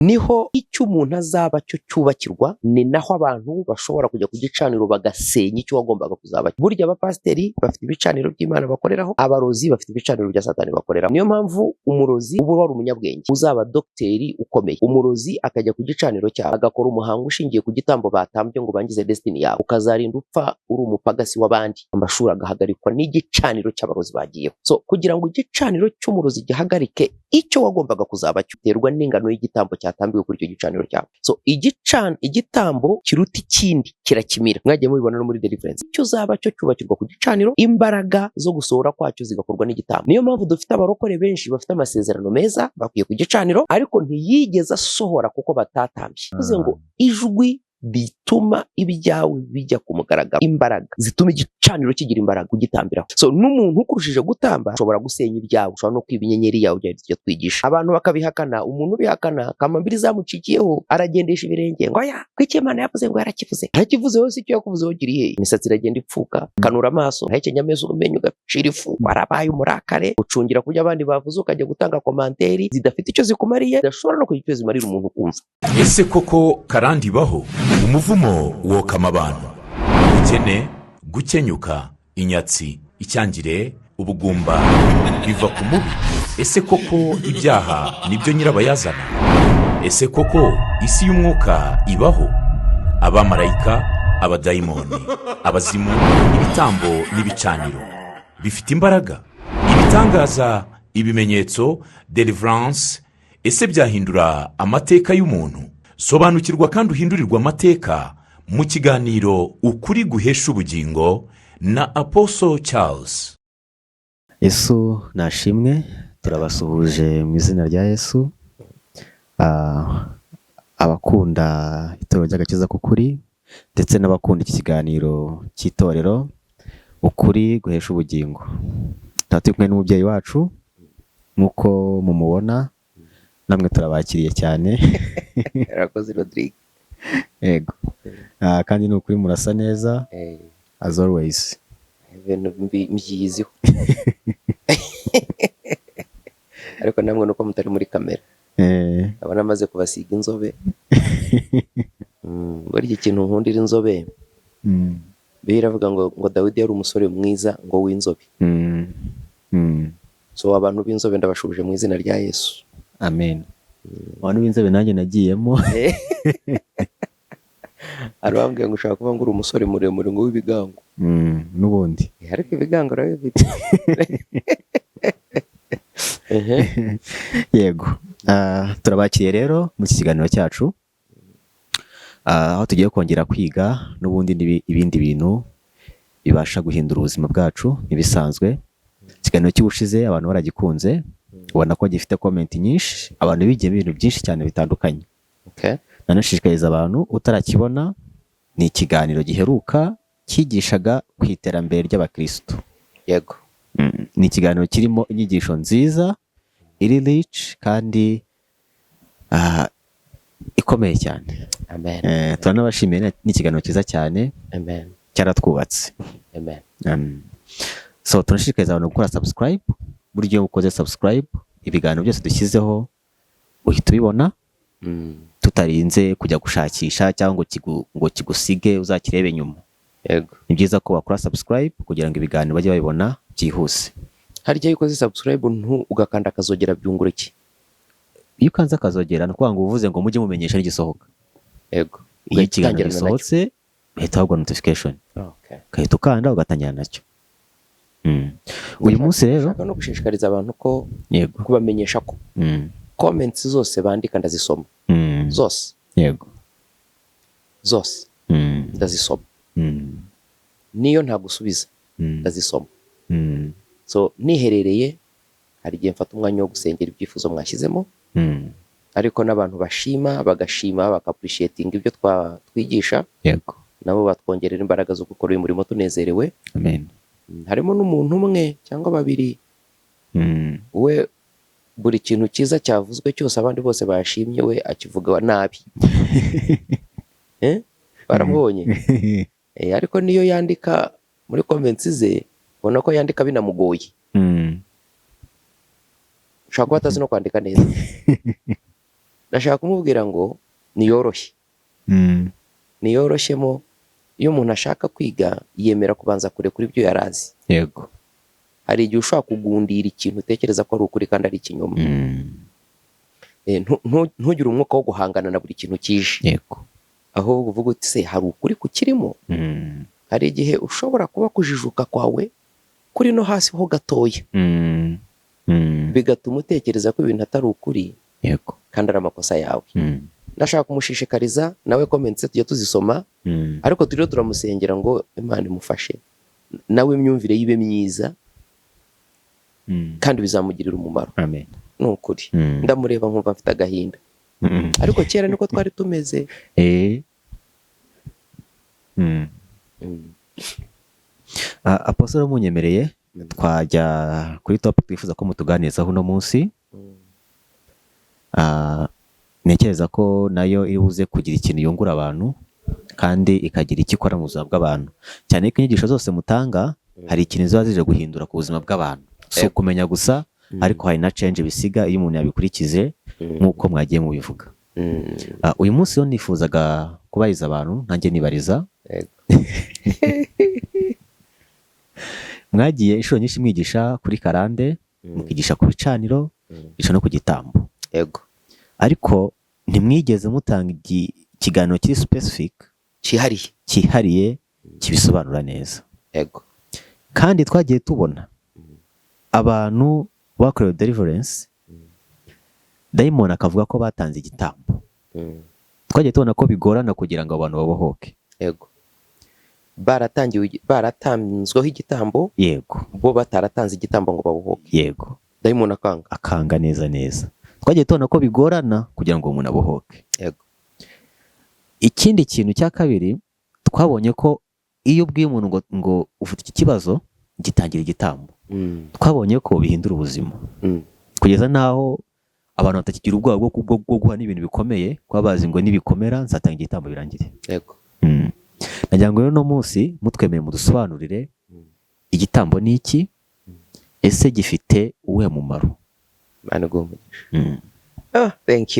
niho icyo umuntu azaba cyo cyubakirwa, ni naho abantu bashobora kujya ku gicaniro bagasenya icyo wagombaga kuzaba. Burya abapasiteri bafite ibicaniro by'Imana bakoreraho, abarozi bafite ibicaniro bya Satani bakoreraho. Niyo mpamvu umurozi uba wari umunyabwenge, uzaba dogiteri ukomeye, umurozi akajya ku gicaniro cyawe agakora umuhango ushingiye ku gitambo batambye ngo bangize destiny yawe, ukazarinda upfa uri umupagasi w'abandi, amashuri agahagarikwa n'igicaniro cy'abarozi bagiyeho. So kugira ngo igicaniro cy'umurozi gihagarike icyo wagombaga kuzaba cyuterwa n'ingano y'igitambo cyatambiwe kuri icyo gicaniro cyawe. So igitambo kiruta ikindi kirakimira. Mwagiye mubibona no muri deliverance, icyo uzaba cyo cyubakirwa ku gicaniro, imbaraga zo gusohora kwacyo zigakorwa n'igitambo. Niyo mpamvu dufite abarokore benshi bafite amasezerano meza bakuye ku gicaniro, ariko ntiyigeze asohora kuko batatambye. Bivuze ngo ijwi bituma ibyawe bijya ku mugaragaro, imbaraga zituma igicaniro kigira imbaraga kugitambiraho. So n'umuntu ukurushije gutamba ashobora gusenya ibyawe, ushobora no kwiba inyenyeri yawe. Ujya tujya twigisha abantu bakabihakana, umuntu ubihakana kamambiri zamucikiyeho aragendesha ibirenge ngo ya kwiki Imana yavuze ngo yarakivuze hose, icyo yakuvuzeho kiri he? Imisatsi iragenda ipfuka, kanura amaso, ntahekenya ameze umenye ugacira ifu, warabaye umurakare, ucungira kubyo abandi bavuze, ukajya gutanga komanteri zidafite icyo zikumariye, zidashobora no kugira icyo zimarira umuntu kumva. Ese koko karandi baho umuvumo wokama abantu, ubukene, gukenyuka, inyatsi, icyangire, ubugumba biva ku mubi? Ese koko ibyaha nibyo nyirabayazana? Ese koko isi y'umwuka ibaho? Abamarayika, abadayimoni, abazimu, ibitambo n'ibicaniro bifite imbaraga, ibitangaza, ibimenyetso, deliverance. Ese byahindura amateka y'umuntu? Sobanukirwa kandi uhindurirwa amateka mu kiganiro Ukuri guhesha ubugingo na Apostle Charles. Yesu nashimwe, turabasuhuje mu izina rya Yesu. Abakunda itorero ry'agakiza k'ukuri ndetse n'abakunda iki kiganiro cy'itorero Ukuri guhesha ubugingo, turi kumwe n'umubyeyi wacu nk'uko mumubona, namwe turabakiriye cyane. Rakoze Rodrigue. Yego. Kandi ni ukuri murasa neza as always. Ibintu mbyiziho. Ariko namwe nuko mutari muri kamera. Abana maze kubasiga inzobe. Bari ikintu nkundira inzobe. Biravuga ngo Dawidi yari umusore mwiza ngo w'inzobe. So abantu b'inzobe ndabashubije mu izina rya Yesu. Amen. Abantu b'inzobe nanjye nagiyemo. Arambwiye ngo ushaka kuba ngo uri umusore muremure ngo w'ibigango. N'ubundi. Ariko ibigango rawe bite. Yego. Turabakiriye rero mu kiganiro cyacu. Aho tugiye kongera kwiga n'ubundi ibindi bintu bibasha guhindura ubuzima bwacu n'ibisanzwe. Ikiganiro cy'ubushize abantu baragikunze, ubona ko gifite comment nyinshi, abantu bigiye ibintu byinshi cyane bitandukanye. Nanashishikariza abantu utarakibona, ni ikiganiro giheruka cyigishaga ku iterambere ry'abakristo. Yego. Ni ikiganiro kirimo inyigisho nziza, iri rich kandi ikomeye cyane. Amen. Turanabashimiye, ni ikiganiro cyiza cyane. Amen. Cyaratwubatse. Amen. So turashishikariza abantu gukora subscribe. Buryo ukoze subscribe, ibiganiro byose dushyizeho uhita ubibona, tutarinze kujya gushakisha cyangwa ngo kigusige uzakirebe nyuma. Yego. Ni byiza ko wakora subscribe kugira ngo ibiganiro bajye babibona byihuse. Harya ukoze subscribe ugakanda akazogera byungura iki? Iyo ukanze akazogera no kwanga uvuze ngo mujye mumenyesha n'igisohoka. Yego. Iyo ikiganiro gisohotse bahita bagwa notification. Okay. Kahita ukanda ugatangira nacyo. Uyu munsi rero no gushishikariza abantu ko yego kubamenyesha ko comments zose bandika ndazisoma. Zose. Yego. Zose. Ndazisoma. Niyo nta gusubiza ndazisoma. So niherereye hari igihe mfata umwanya wo gusengera ibyifuzo mwashyizemo, ariko n'abantu bashima bagashima bakaappreciating ibyo twigisha. Yego. Nabo batwongerera imbaraga zo gukora uyu murimo tunezerewe. Amen. Harimo n'umuntu umwe cyangwa babiri we buri kintu cyiza cyavuzwe cyose abandi bose bashimye we akivuga nabi. Baramubonye. Ariko niyo yandika muri comments ze ubona ko yandika binamugoye. Ushaka kuba atazi no kwandika neza. ndashaka kumubwira ngo niyoroshye, niyoroshyemo. Iyo umuntu ashaka kwiga yemera kubanza kurekura ibyo yari azi. yego. Hari igihe ushobora kugundira ikintu utekereza ko ari ukuri kandi ari ikinyoma. Ntugire umwuka wo guhangana na buri kintu kije, yego. ahubwo uvuga uti se hari ukuri kukirimo. Hari igihe ushobora kuba kujijuka kwawe kuri no hasi ho gatoya, bigatuma utekereza ko ibintu atari ukuri, yego, kandi ari amakosa yawe. Ndashaka kumushishikariza nawe comments tujya tuzisoma, ariko turiho turamusengera ngo Imana imufashe nawe imyumvire yibe myiza, kandi bizamugirira umumaro. amen. Ni ukuri. Ndamureba nkumva mfite agahinda, ariko kera niko twari tumeze. Apostle munyemereye twajya kuri topic twifuza ko mutuganirizaho uno munsi. Ntekereza ko nayo iri buze kugira ikintu yungura abantu kandi ikagira icyo ikora mu buzima bw'abantu, cyane ko inyigisho zose mutanga hari ikintu ziba zije guhindura ku buzima bw'abantu, si ukumenya gusa, ariko hari na change bisiga iyo umuntu yabikurikije nk'uko mwagiye mubivuga. Uyu munsi yo nifuzaga kubariza abantu, nanjye nibariza. Mwagiye inshuro nyinshi mwigisha kuri karande, mukigisha ku bicaniro, mukigisha no ku gitambo, yego, ariko ntimwigeze mutanga ikiganiro kiri specific, cyihariye kibisobanura neza. Yego. Kandi twagiye tubona abantu bakorewe deliverance, dayimoni akavuga ko batanze igitambo. Twagiye tubona ko bigorana kugira ngo abantu babohoke. Yego. Baratanzweho igitambo, yego, bo bataratanze igitambo ngo babohoke. Yego. Dayimoni akanga neza. Twagiye tubona ko bigorana kugira ngo umuntu abohoke. Yego. Ikindi kintu cya kabiri, twabonye ko iyo ubwiye umuntu ngo ufite iki kibazo, gitangira igitambo. Twabonye ko bihindura ubuzima, kugeza naho abantu batakigira ubwoba bwo guha n'ibintu bikomeye, kuba bazi ngo nibikomera nzatanga igitambo birangire. Yego. Nagira ngo rero no munsi mutwemeye mudusobanurire igitambo ni iki, ese gifite uwuhe mumaro? Thank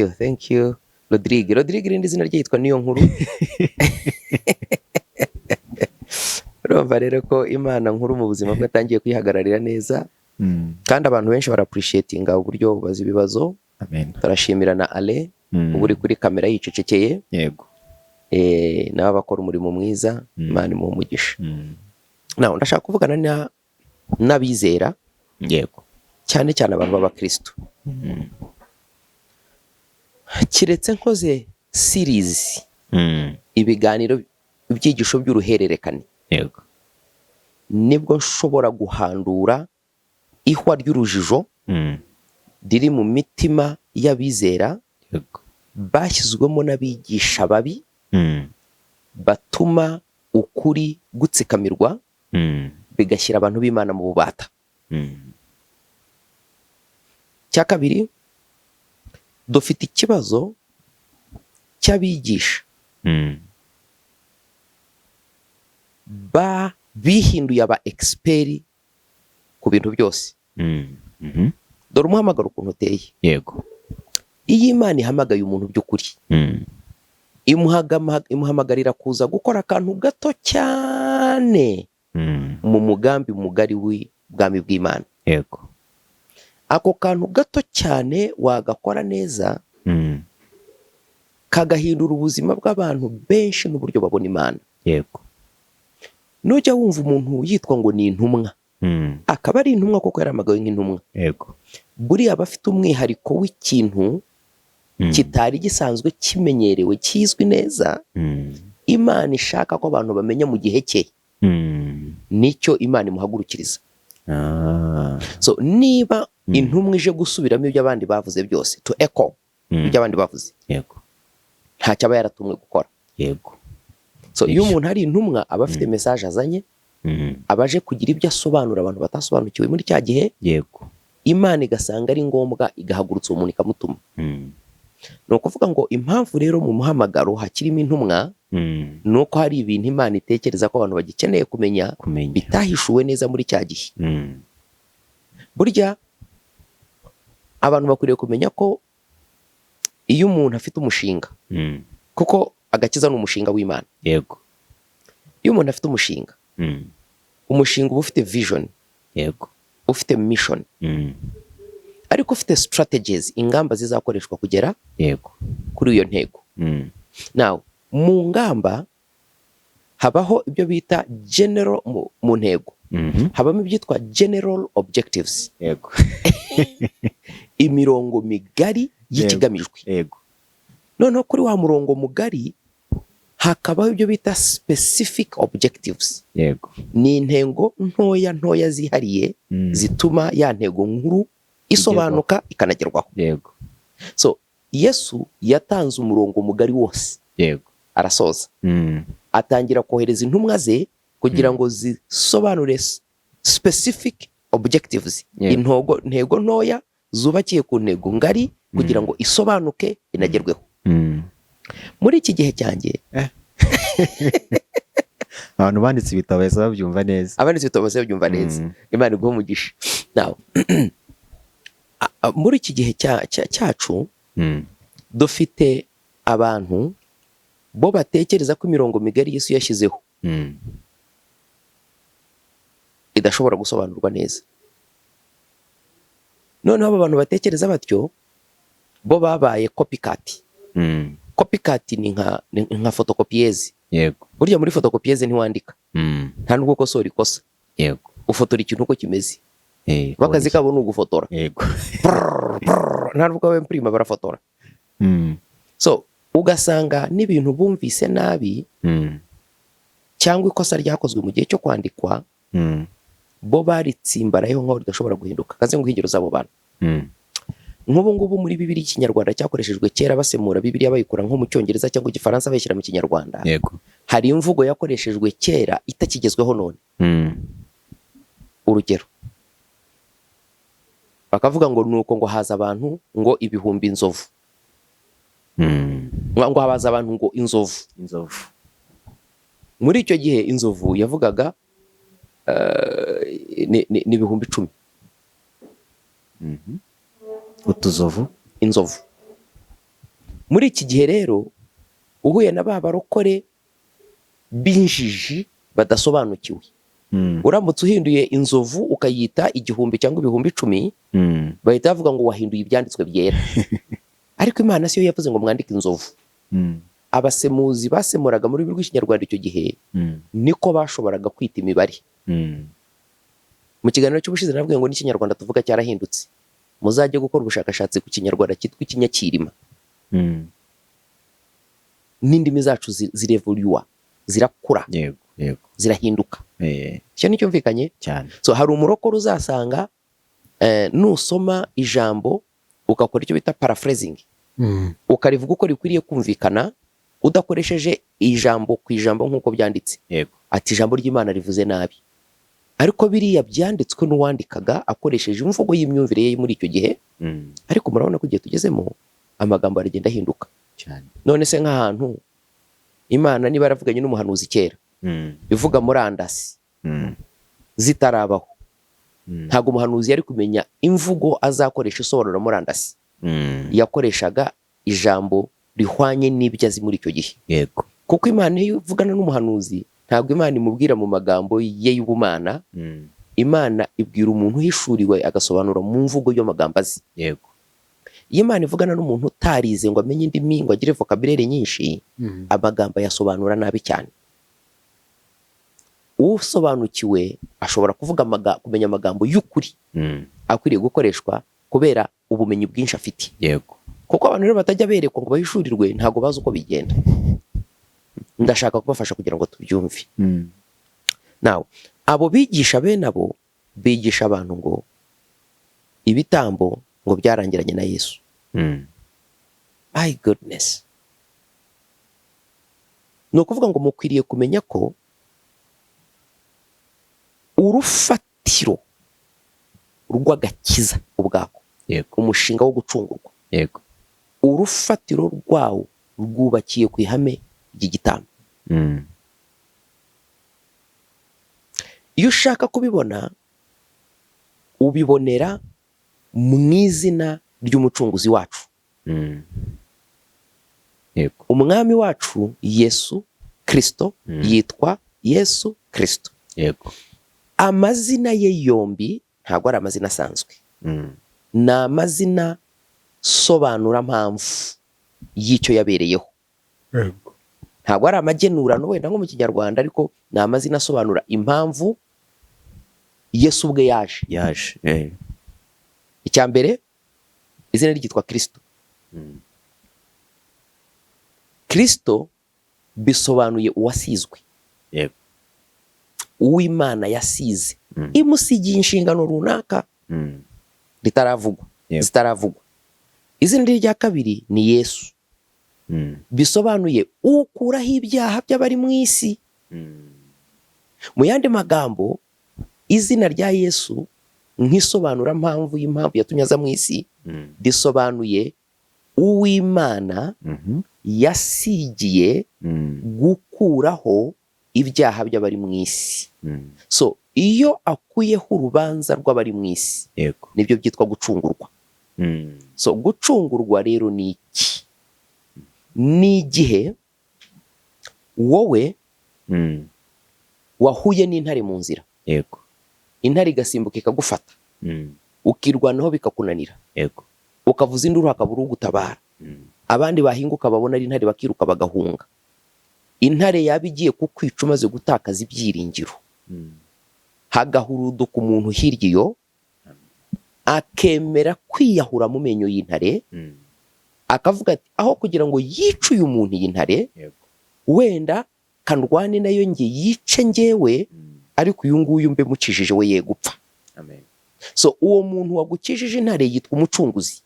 you Rodrigue irindi zina rye yitwa Niyo Nkuru. Urumva rero ko Imana nkuru mu buzima bwe atangiye kwihagararira neza, kandi abantu benshi barappreciatinga uburyo bazi ibibazo. Amen. Turashimira na Ale ubu uri kuri kamera yicecekeye. Yego. Nabo bakora umurimo mwiza, Imana imuhe umugisha. Naho ndashaka kuvugana n'abizera, yego, cyane abantu b'abakristo. Kiretse nkoze series, ibiganiro ibyigisho by'uruhererekane, yego, nibwo nshobora guhandura ihwa ry'urujijo riri mu mitima y'abizera, yego, bashyizwemo n'abigisha babi batuma ukuri gutsikamirwa, bigashyira abantu b'Imana mu bubata. Cya kabiri, dufite ikibazo cy'abigisha bihinduye aba expert ku bintu byose. Dore umuhamagaro ukuntu uteye. Yego. Iyo Imana ihamagaye umuntu by'ukuri, imuhamagarira kuza gukora akantu gato cyane mu mugambi mugari w'ubwami bw'Imana. Yego. Ako kantu gato cyane wagakora neza, kagahindura ubuzima bw'abantu benshi n'uburyo babona Imana. Yego. Nujya wumva umuntu yitwa ngo ni intumwa, akaba ari intumwa kuko yaramagawe nk'intumwa. Yego. Buriya aba afite umwihariko w'ikintu kitari gisanzwe kimenyerewe, kizwi neza, Imana ishaka ko abantu bamenya mu gihe cye. Nicyo Imana imuhagurukiriza. So niba intumwa ije gusubiramo ibyo abandi bavuze byose, to echo ibyo abandi bavuze, yego, ntacyo aba yaratumwe gukora. Yego. So iyo umuntu ari intumwa aba afite message azanye, abaje kugira ibyo asobanura abantu batasobanukiwe muri cya gihe. Yego. Imana igasanga ari ngombwa igahagurutsa umuntu ikamutuma. Ni ukuvuga ngo impamvu rero mu muhamagaro hakirimo intumwa, ni uko hari ibintu Imana itekereza ko abantu bagikeneye kumenya, bitahishuwe neza muri cya gihe. Burya abantu bakwiriye kumenya ko iyo umuntu afite umushinga, Mm. kuko agakiza ni umushinga w'Imana. Yego. Iyo umuntu afite umushinga, Mm. umushinga uba ufite vision, Yego. ufite mission, Mm. ariko ufite strategies, ingamba zizakoreshwa kugera Yego. kuri iyo ntego. Mm. Now, mu ngamba habaho ibyo bita general mu ntego. Mhm. Habamo ibyitwa general objectives, Yego. imirongo migari y'ikigamijwe. Yego. Noneho kuri wa murongo mugari hakabaho ibyo bita specific objectives. Yego. Ni intego ntoya zihariye Mm. zituma ya ntego nkuru isobanuka ikanagerwaho. Yego. So Yesu yatanze umurongo mugari wose, Yego. arasoza, Mm. atangira kohereza intumwa ze kugira ngo zisobanure specific objectives, Yego. intego ntoya zubakiye ku ntego ngari kugira ngo isobanuke inagerweho. Mm. Muri iki gihe cyanjye Abantu banditse ibitabo bahise babyumva neza. abanditsi bitabo babyumva neza. Mm. Imana iguhe umugisha. Now, muri iki gihe cyacu Mm. dufite abantu bo batekereza ko imirongo migari Yesu yashyizeho Mm. idashobora gusobanurwa neza. Noneho abo bantu batekereza batyo bo babaye copycat. Mm. Copycat ni nka photocopieuse. Yego. Burya muri photocopieuse ntiwandika, Mm. nta nubwo ukosora ikosa, Yego. ufotora ikintu uko kimeze. Eh. Bakazi kabo ni ugufotora. Yego. Nta nubwo abemprima barafotora. Mm. So ugasanga n'ibintu bumvise nabi Mm. cyangwa ikosa ryakozwe mu gihe cyo kwandikwa, Mm. bo baritsimbarayeho nk'aho ridashobora guhinduka. Kaze ngo ingero z'abo bantu. Mm. Nk'ubu ngubu muri Bibiliya ikinyarwanda cyakoreshejwe kera basemura Bibiliya bayikura nko mu cyongereza cyangwa igifaransa bayishyira mu kinyarwanda. Yego. Hari imvugo yakoreshejwe kera itakigezweho none. Mm. Urugero, bakavuga ngo nuko ngo haza abantu ngo ibihumbi inzovu. Mm. Ngo habaza abantu ngo inzovu. Inzovu. Muri icyo gihe inzovu yavugaga ni ibihumbi 10. Mhm. Utuzovu. Inzovu. Muri iki gihe rero uhuye na ba barokore b'injiji badasobanukiwe, Mm. uramutse uhinduye inzovu ukayita igihumbi cyangwa ibihumbi 10, Mm. bahita bavuga ngo wahinduye ibyanditswe byera. Ariko Imana siyo yavuze ngo mwandike inzovu. Mm. Abasemuzi basemuraga muri rw'ikinyarwanda icyo gihe Mm. niko bashoboraga kwita imibare. Mm. Mu kiganiro cy'ubushize navuga ngo n'ikinyarwanda tuvuga cyarahindutse. Muzajye gukora ubushakashatsi ku kinyarwanda cyitwa ikinyakirima. Mm. N'indimi zacu zirevoluwa, zirakura, Yego. Yego. zirahinduka. Eh. Cyo nicyo mvikanye. Cyane. So hari umurokoro uzasanga nusoma ijambo ugakora icyo bita paraphrasing, Mm. ukarivuga uko rikwiriye kumvikana udakoresheje ijambo ku ijambo nk'uko byanditse. Yego. Ati ijambo ry'Imana rivuze nabi. Ariko biriya byanditswe n'uwandikaga akoresheje imvugo y'imyumvire ye muri icyo gihe. Mm. Ariko murabona ko igihe tugezemo amagambo aragenda ahinduka. Cyane. None se nk'ahantu Imana niba yaravuganye n'umuhanuzi kera Mm. bivuga murandasi Mm. zitarabaho, Mm. ntabwo umuhanuzi yari kumenya imvugo azakoresha isobanura murandasi. Mm. Yakoreshaga ijambo rihwanye n'ibyo azi muri icyo gihe. Yego. Kuko Imana iyo ivugana n'umuhanuzi ntabwo Imana imubwira mu magambo ye y'ubumana. Mm. Imana ibwira umuntu uhishuriwe agasobanura mu mvugo y'amagambo azi. Yego. Iyo Imana ivugana n'umuntu utarize ngo amenye indimi ngo agire vocabulaire nyinshi, Mm. amagambo yasobanura nabi cyane. Usobanukiwe ashobora kumenya amagambo y'ukuri Mm. akwiriye gukoreshwa kubera ubumenyi bwinshi afite. Yego. Kuko abantu rero batajya berekwa ngo bahishurirwe ntabwo bazi uko bigenda. Ndashaka kubafasha kugira ngo tubyumve. Mm. Nawe abo bigisha bene abo bigisha abantu ngo ibitambo ngo byarangiranye na Yesu. Mm. My goodness. Ni ukuvuga ngo mukwiriye kumenya ko urufatiro rw'agakiza ubwako, Yego. umushinga wo gucungurwa, Yego. urufatiro rwawo rwubakiye ku ihame ry'igitambo. Mm. Iyo ushaka kubibona ubibonera mu izina ry'umucunguzi wacu. Mm. Yego. umwami wacu Yesu Kristo yitwa Yesu Kristo. Yego. Amazina ye yombi ntabwo ari amazina asanzwe, ni amazina sobanura mpamvu y'icyo yabereyeho. Yego. Ntabwo ari amagenurano wenda nko mu Kinyarwanda, ariko ni amazina asobanura impamvu Yesu ubwe yaje. Icya mbere, izina ryitwa Kristo. Kristo bisobanuye uwasizwe. Yego. Uw'Imana yasize, imusigiye inshingano runaka zitaravugwa. Izina rya kabiri ni Yesu, bisobanuye ukuraho ibyaha by'abari mu isi. Mu yandi magambo, izina rya Yesu nk'isobanura mpamvu y'impamvu yatumye aza mu isi, risobanuye uw'Imana yasigiye gukuraho ibyaha by'abari mu isi. So iyo akuyeho urubanza rw'abari mu isi, nibyo byitwa gucungurwa. So gucungurwa rero ni iki? Ni igihe wowe wahuye n'intare mu nzira, intare igasimbuka ikagufata, ukirwanaho bikakunanira, ukavuza induru hakabura ugutabara, abandi bahinguka babona ari intare bakiruka bagahunga. Intare yaba igiye kukwica umaze gutakaza ibyiringiro, hagahuruduka umuntu hirya iyo akemera kwiyahura mu menyo y'intare, akavuga ati aho kugira ngo yice uyu muntu iyi ntare, wenda kandwane nayo nge yice ngewe, ariko uyu nguyu mbe mucishije we ye gupfa. So uwo muntu wagukijije intare yitwa umucunguzi,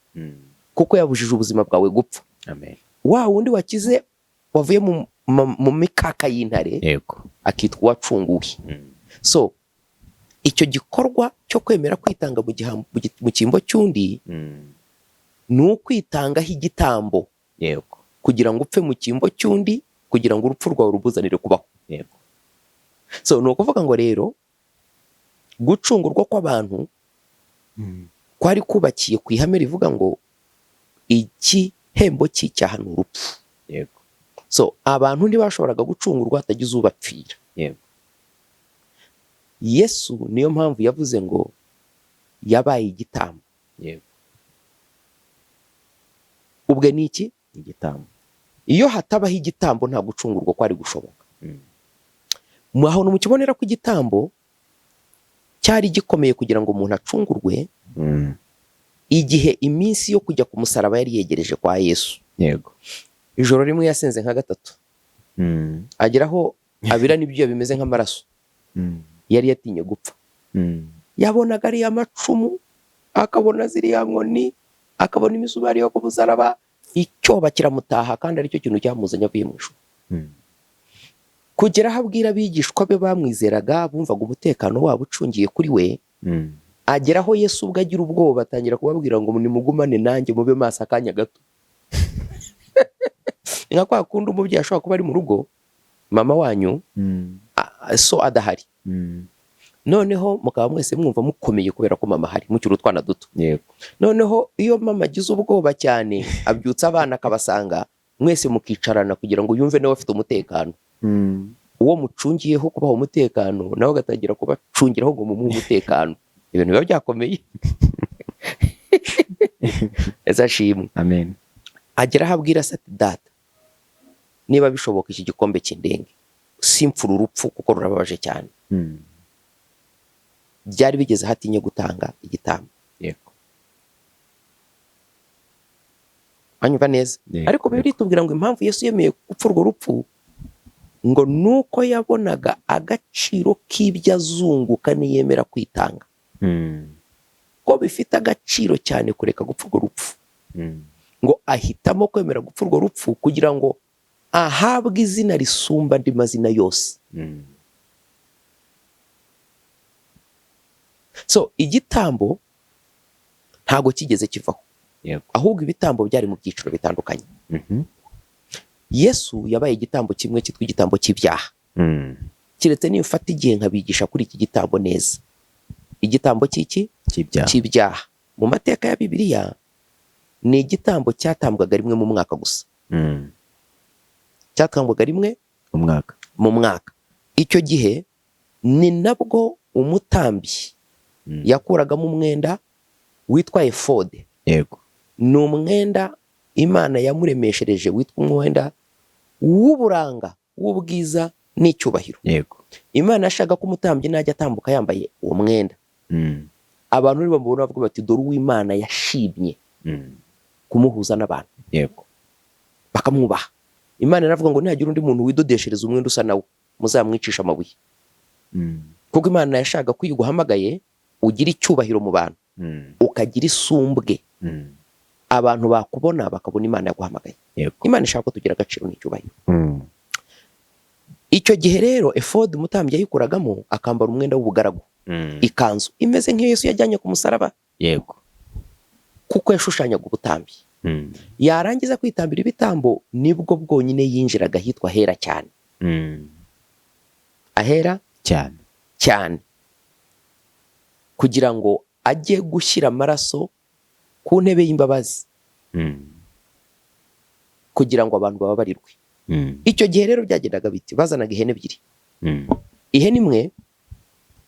kuko yabujije ubuzima bwawe gupfa. Wa wundi wakize wavuye mu mikaka y'intare akitwa uwacunguwe. So icyo gikorwa cyo kwemera kwitanga mu cyimbo cy'undi ni ukwitangaho igitambo, kugira ngo upfe mu cyimbo cy'undi, kugira ngo urupfu rwawe rubuzanire kubaho. So ni ukuvuga ngo rero gucungurwa kw'abantu kwari kubakiye ku ihame rivuga ngo igihembo cy'icyaha ni urupfu. So abantu ntibashoboraga gucungurwa hatagize ubapfira. Yesu niyo mpamvu yavuze ngo yabaye igitambo. Ubwe ni iki? Igitambo. Iyo hatabaho igitambo nta gucungurwa kwari gushoboka. Mwaho mukibonera ko igitambo cyari gikomeye kugira ngo umuntu acungurwe, igihe iminsi yo kujya ku musaraba yari yegereje kwa Yesu. Ijoro rimwe yasenze nka gatatu, ageraho abira n'ibyuya bimeze nk'amaraso. Yari yatinye gupfa. Yabonaga ari amacumu, akabona ziriya nkoni, akabona imisumari yo ku musaraba, icyoba kiramutaha, kandi aricyo kintu cyamuzanye avuye mu ijuru. Kugera aho abwira abigishwa be bamwizeraga, bumvaga umutekano wabo ucungiye kuri we, ageraho Yesu ubwo agira ubwoba, atangira kubabwira ngo nimugumane nanjye mube maso akanya gato. Nka kwa kundi umubyeyi ashobora kuba ari mu rugo, mama wanyu so adahari, noneho mukaba mwese mwumva mukomeye kubera ko mama ahari, mukiri utwana duto. Noneho iyo mama agize ubwoba cyane, abyutsa abana akabasanga, mwese mukicarana kugira ngo yumve nawe afite umutekano. Uwo mucungiyeho kubaha umutekano nawe agatangira kubacungiraho ngo mumuhe umutekano. Ibintu biba byakomeye. Ezashimwe. Amen. Agera aho abwira ati data, niba bishoboka iki gikombe cy'indenge, simfura urupfu kuko rurababaje cyane. Byari bigeze hatinye gutanga igitambo. Anyumva neza? Ariko Bibiliya itubwira ngo impamvu Yesu yemeye gupfa urwo rupfu, ngo nuko yabonaga agaciro k'ibyo azunguka niyemera kwitanga, ko bifite agaciro cyane kureka gupfa urwo rupfu. Ngo ahitamo kwemera gupfa urwo rupfu kugira ngo ahabwe izina risumba andi mazina yose. So igitambo ntago kigeze kivaho, ahubwo ibitambo byari mu byiciro bitandukanye. Yesu yabaye igitambo kimwe cyitwa igitambo cy'ibyaha. Kiretse niyo ufata igihe nkabigisha kuri iki gitambo neza. Igitambo cy'iki? Cy'ibyaha. Mu mateka ya Bibiliya ni igitambo cyatambwaga rimwe mu mwaka gusa. cyatangwaga rimwe umwaka. mu mwaka. Icyo gihe ni nabwo umutambyi yakuragamo umwenda witwa efode. Yego. Ni umwenda Imana yamuremeshereje witwa umwenda w'uburanga, w'ubwiza n'icyubahiro. Yego. Imana yashaka ko umutambyi najya atambuka yambaye uwo mwenda, abantu nibo bamubona bavuga bati dore uw'Imana yashimye kumuhuza n'abantu. Yego. Bakamwubaha. Imana iravuga ngo nihagira undi muntu widodeshereza umwenda usa nawe muzamwicisha amabuye. Kuko Imana yashaka ko iyo uguhamagaye ugira icyubahiro mu bantu, ukagira isumbwe, abantu bakubona bakabona Imana yaguhamagaye. Yego. Imana ishaka ko tugira agaciro n'icyubahiro. Icyo gihe rero efode umutambyi yayikuragamo akambara umwenda w'ubugaragu, ikanzu imeze nk'iyo Yesu yajyanye ku musaraba. Yego. Kuko yashushanyaga ubutambyi. Yarangiza kwitambira ibitambo nibwo bwonyine yinjiraga ahitwa ahera cyane. Ahera Cyane. cyane, kugira ngo ajye gushyira amaraso ku ntebe y'imbabazi, kugira ngo abantu bababarirwe. Icyo gihe rero byagendaga biti, bazanaga ihene ebyiri. Ihene imwe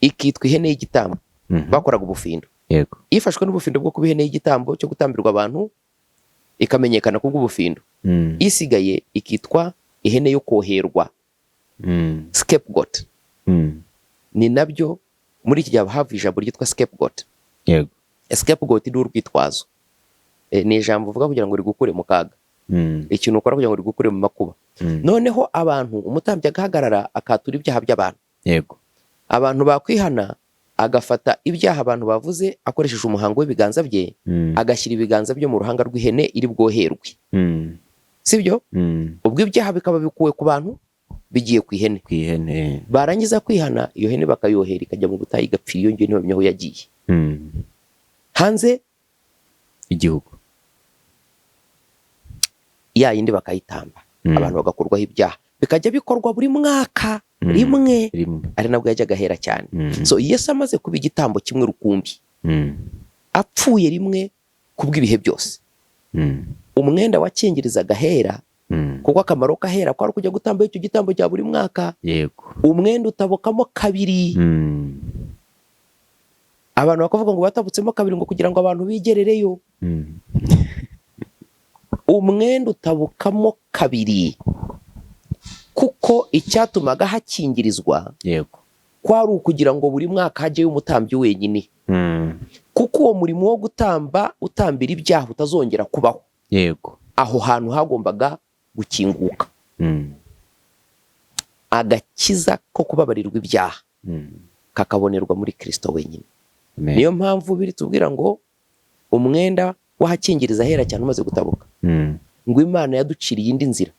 ikitwa ihene y'igitambo, bakoraga ubufindo. Yego. Ifashwe n'ubufindo bwo kuba ihene y'igitambo cyo gutambirwa abantu, ikamenyekana kubw'ubufindo. Isigaye ikitwa ihene yo koherwa, scapegoat. Ni nabyo muri iki gihe havuye ijambo ryitwa scapegoat. Yego. Scapegoat ni urwitwazo, ni ijambo uvuga kugira ngo rigukure mu kaga, ikintu ukora kugira ngo rigukure mu makuba. Noneho abantu, umutambyi agahagarara akatura ibyaha by'abantu. Yego. Abantu bakwihana, agafata ibyaha abantu bavuze akoresheje umuhango w'ibiganza bye, agashyira ibiganza bye mu ruhanga rw'ihene iri bwoherwe. Sibyo? Ubwo ibyaha bikaba bikuwe ku bantu bigiye ku ihene. Barangiza kwihana, iyo hene bakayohera ikajya mu butayu igapfira, iyo ngiyo ntibamenye aho yagiye. Hanze igihugu. Ya yindi bakayitamba, abantu bagakurwaho ibyaha, bikajya bikorwa buri mwaka rimwe, ari nabwo yajyaga ahera cyane. So Yesu amaze kuba igitambo kimwe rukumbi, apfuye rimwe kubw'ibihe byose, umwenda wakingirizaga ahera, kuko akamaro k'ahera kwari kujya gutamba icyo gitambo cya buri mwaka. Yego. Umwenda utabukamo kabiri. Abantu bakavuga ngo batabutsemo kabiri ngo kugira ngo abantu bigerereyo. Umwenda utabukamo kabiri, kuko icyatumaga hakingirizwa, yego, kwari ukugira ngo buri mwaka hajyeyo umutambyi wenyine. Kuko uwo murimo wo utambira ibyaha utazongera kubaho. Yego. Aho hantu hagombaga gukinguka. Agakiza ko kubabarirwa ibyaha kakabonerwa muri Kristo wenyine. Niyo mpamvu biri tubwira ngo umwenda wahakingiriza ahera cyane umaze gutabuka, ngo Imana yaduciriye indi nzira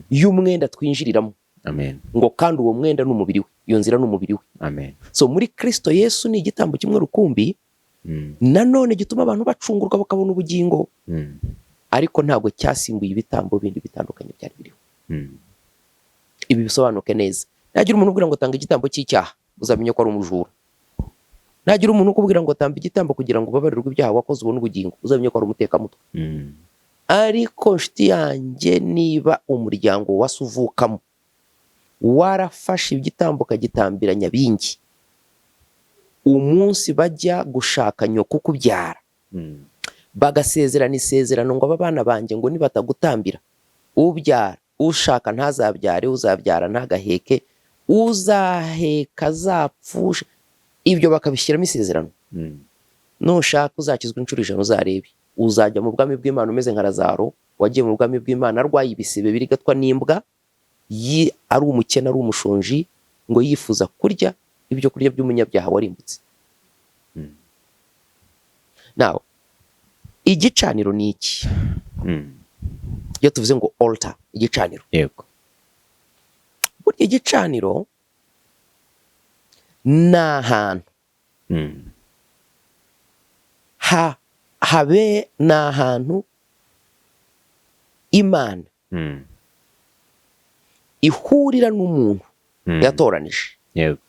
y'umwenda twinjiriramo. Amen. Ngo kandi uwo mwenda n'umubiri we, iyo nzira n'umubiri we. Amen. So muri Kristo Yesu ni igitambo kimwe rukumbi, nanone gituma abantu bacungurwa bakabona ubugingo. Ariko ntabwo cyasimbuye ibitambo bindi bitandukanye byari biriho. Ibi bisobanuke neza. Nagira umuntu ubwira ngo tanga igitambo cy'icyaha, uzamenye ko ari umujura. Nagira umuntu ukubwira ngo tamba igitambo kugira ngo ubabarirwe ibyaha wakoze ubone ubugingo, uzamenye ko ari umutekamutwe. Ariko nshuti yanjye, niba umuryango wasuvukamo warafashe igitambo ukagitambira Nyabingi, umunsi bajya gushaka nyoko kubyara, bagasezerana isezerano ngo aba bana banjye ngo nibatagutambira, ubyara ushaka ntazabyare, uzabyara ntagaheke, uzaheka azapfusha. Ibyo bakabishyiramo isezerano. Nushaka uzakizwa inshuro 100 uzarebe, uzajya mu bwami bw'Imana umeze nka Lazaro wagiye mu bwami bw'Imana arwaye ibisebe birigatwa n'imbwa, ari umukene ari umushonji, ngo yifuza kurya ibyo kurya by'umunyabyaha warimbutse. Now igicaniro ni iki? Iyo tuvuze ngo altar, igicaniro, yego, burya igicaniro ni ahantu habe ni ahantu Imana ihurira n'umuntu yatoranije, yego,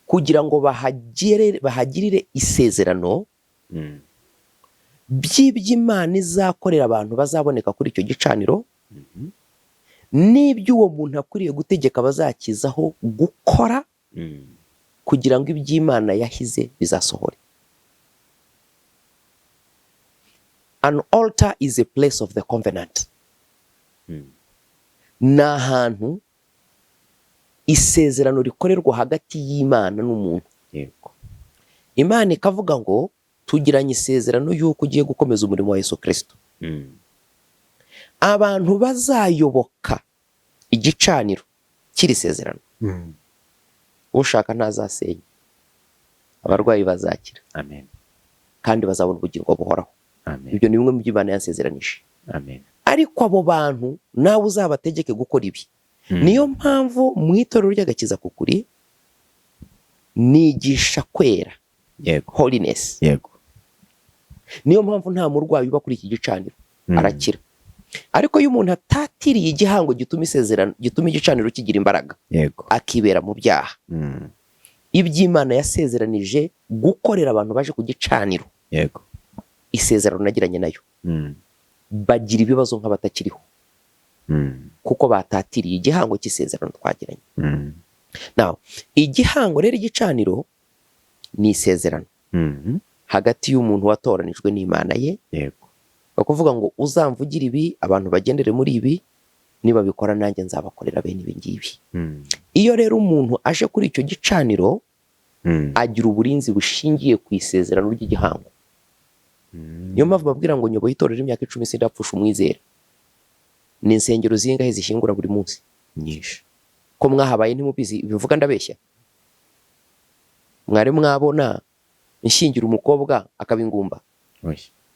kugira ngo bahagirire isezerano by'iby'Imana izakorera abantu bazaboneka kuri icyo gicaniro, n'ibyo uwo muntu akwiriye gutegeka abazakizaho gukora kugira ngo iby'Imana yahize bizasohore. An altar is a place of the covenant. Ni ahantu isezerano rikorerwa hagati y'Imana n'umuntu. Yego. Imana ikavuga ngo tugiranye isezerano y'uko ugiye gukomeza umurimo wa Yesu Kristo. Abantu bazayoboka igicaniro kiri sezerano. Ushaka ntazasenya. Abarwayi bazakira. Amen. Kandi bazabona ubugingo buhoraho. Amen. Ibyo ni bimwe mu by'Imana yasezeranije. Amen. Ariko abo bantu nawe uzabategeke gukora ibi. Niyo mpamvu mu itorero ry'agakiza kukuri nigisha kwera. Yego. Holiness. Yego. Niyo mpamvu nta murwayi uba kuri iki gicaniro arakira. Ariko iyo umuntu atatiriye igihango gituma isezerano gituma igicaniro kigira imbaraga, Yego. akibera mu byaha, iby'Imana yasezeranije gukorera abantu baje ku gicaniro, Yego. isezerano nagiranye nayo, bagira ibibazo nk'abatakiriho kuko batatiriye igihango cy'isezerano twagiranye. Now, igihango rero igicaniro ni isezerano hagati y'umuntu watoranijwe n'Imana ye. Yego. Bakuvuga ngo uzamvugira ibi abantu bagendere muri ibi, niba bikora nanjye nzabakorera bene ibi ngibi. Iyo rero umuntu aje kuri icyo gicaniro agira uburinzi bushingiye ku isezerano ry'igihango. Niyo mpamvu babwira ngo nyoboye itorero imyaka 10 sindapfusha umwizera. Ni insengero zingahe zishyingura buri munsi? Nyinshi. Ko mwahabaye ntimubizi bivuga ndabeshya? Mwari mwabona inshingira umukobwa akaba ingumba,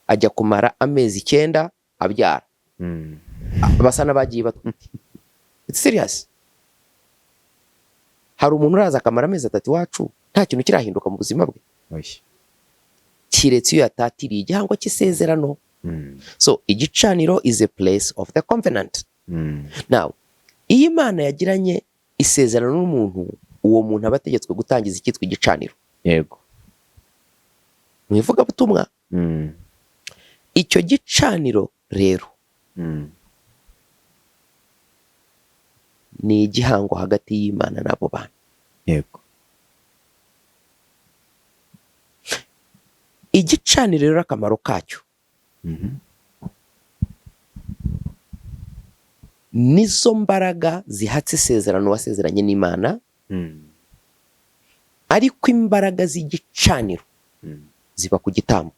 ajya kumara amezi 9 abyara, basa n'abagiye batwite. It's serious. Hari umuntu uraza akamara amezi 3 iwacu nta kintu kirahinduka mu buzima bwe, kiretse iyo yatatiriye igihango cy'isezerano. So igicaniro is a place of the covenant. Now, iyo Imana yagiranye isezerano n'umuntu, uwo muntu aba ategetswe gutangiza icyitwa igicaniro. Yego. Mwivuga butumwa. Icyo gicaniro rero ni igihango hagati y'Imana n'abo bantu. Yego. Igicaniro rero akamaro kacyo nizo mbaraga zihatse isezerano wasezeranye n'Imana, ariko imbaraga z'igicaniro ziba ku gitambo.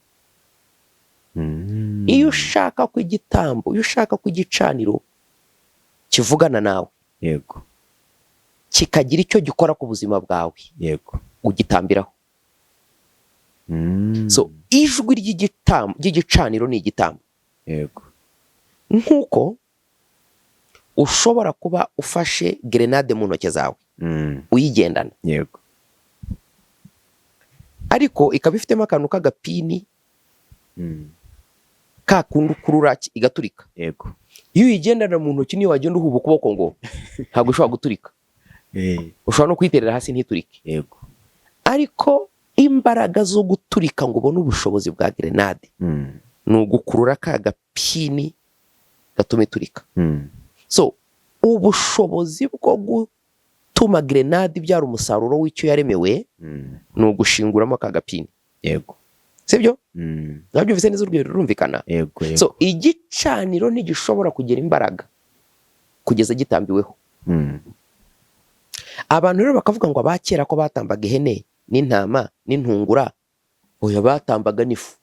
Iyo ushaka ku igitambo, iyo ushaka ku gicaniro kivugana nawe, Yego. kikagira icyo gikora ku buzima bwawe, Yego. ugitambiraho. So ijwi ry'igicaniro ni igitambo. Yego. Nkuko ushobora kuba ufashe grenade mu ntoke zawe uyigendana, Yego. ariko ikaba ifitemo akantu k'agapini ka kundi ukurura igaturika. Yego. Iyo uyigendana mu ntoki niyo wagenda uhuba ukuboko ngo ntabwo ushobora guturika, ushobora no kuyiterera hasi ntiturike. Yego. Ariko imbaraga zo guturika ngo ubone ubushobozi bwa grenade ni ugukurura ka gapini gatuma iturika. So ubushobozi bwo gutuma grenade ibyara umusaruro w'icyo yaremewe ni ugushinguramo ka gapini. Yego. Sibyo? Nabyo bise neza urugero rumvikana. Yego. So igicaniro ntigishobora kugira imbaraga kugeza gitambiweho. Abantu rero bakavuga ngo abakera ko batambaga ihene n'intama n'intungura, oya batambaga n'ifu.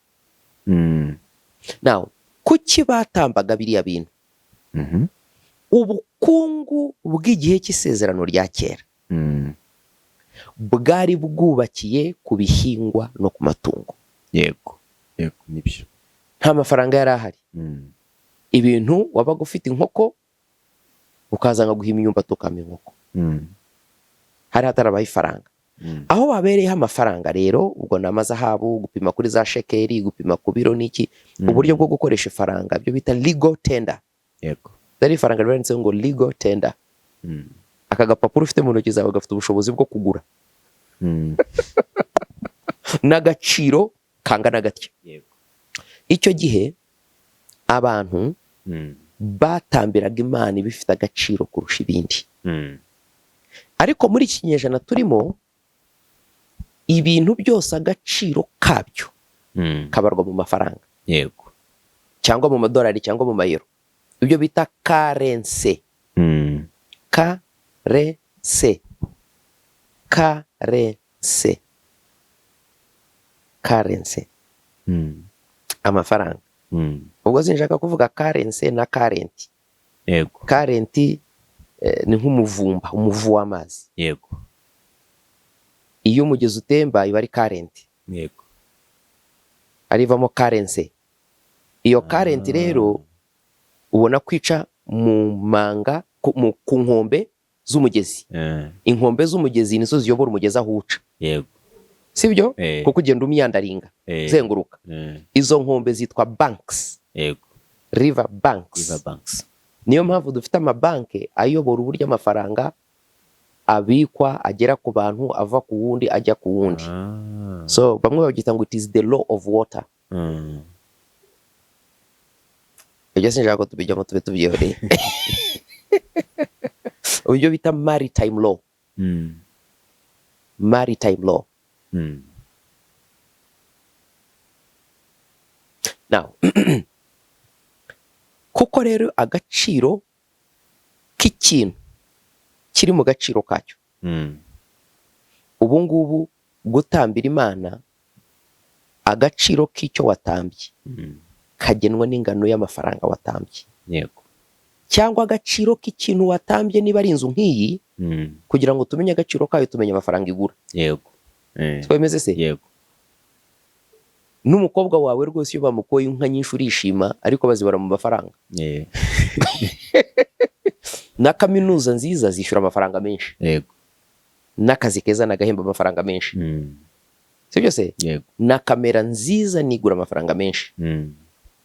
Now, kuki batambaga biriya bintu? Ubukungu bw'igihe cy'isezerano rya kera bwari bwubakiye ku bihingwa no ku matungo. Yego. Yego, nibyo. Nta mafaranga yari ahari. Ibintu wabaga ufite inkoko ukazanga guhima imyumbati ukama inkoko, hari hatarabaye ifaranga. Aho wabereyeho amafaranga rero, ubwo ni amazahabu, gupima kuri za shekeri, gupima ku biro n'iki, uburyo bwo gukoresha ifaranga byo bita legal tender. Yego. Dari ifaranga rwanditseho ngo legal tender. Aka gapapuro ufite mu ntoki zawe gafite ubushobozi bwo kugura n'agaciro kangana gatyo. Yego. Icyo gihe abantu batambiraga Imana ibifite agaciro kurusha ibindi. Mm. Ariko muri iki kinyejana turimo, ibintu byose agaciro kabyo Mm. kabarwa mu mafaranga Yego. cyangwa mu madolari cyangwa mu mayero, ibyo bita karense. Mm. Karense. Karense. Karense. Mm. Amafaranga. Mm. Ubwo sinshaka kuvuga karense na karenti. Yego. Karenti ni nk'umuvumba, umuvu w'amazi. Yego. Iyo umugezi utemba iba ari karenti, Yego. arivamo karense. Iyo karenti rero ubona kwica mu manga ku nkombe z'umugezi. Inkombe z'umugezi nizo ziyobora umugezi aho uca. Yego. Sibyo? Kuko ugenda umyandaringa zenguruka. Izo nkombe zitwa banks. Yego. River banks. River banks. Niyo mpamvu dufite amabanke ayobora uburyo amafaranga abikwa, agera ku bantu, ava ku wundi ajya ku wundi. So bamwe babyita ngo it is the law of water. Ibyo sinshaka ko tubijyamo tube tubyihoreye. Uburyo bita maritime law. Maritime law. Now, kuko rero agaciro k'ikintu kiri mu gaciro kacyo. Ubu ngubu gutambira Imana, agaciro k'icyo watambye kagenwa n'ingano y'amafaranga watambye. Yego. Cyangwa agaciro k'ikintu watambye, niba ari inzu nk'iyi, kugira ngo tumenye agaciro kayo tumenye amafaranga igura. Yego. Twemeze se? Yego. N'umukobwa wawe rwose iyo bamukoye inka nyinshi urishima, ariko bazibara mu mafaranga. Na kaminuza nziza zishyura amafaranga menshi. Yego. N'akazi keza nagahemba amafaranga menshi. Sibyo se? Yego. Na kamera nziza nigura amafaranga menshi.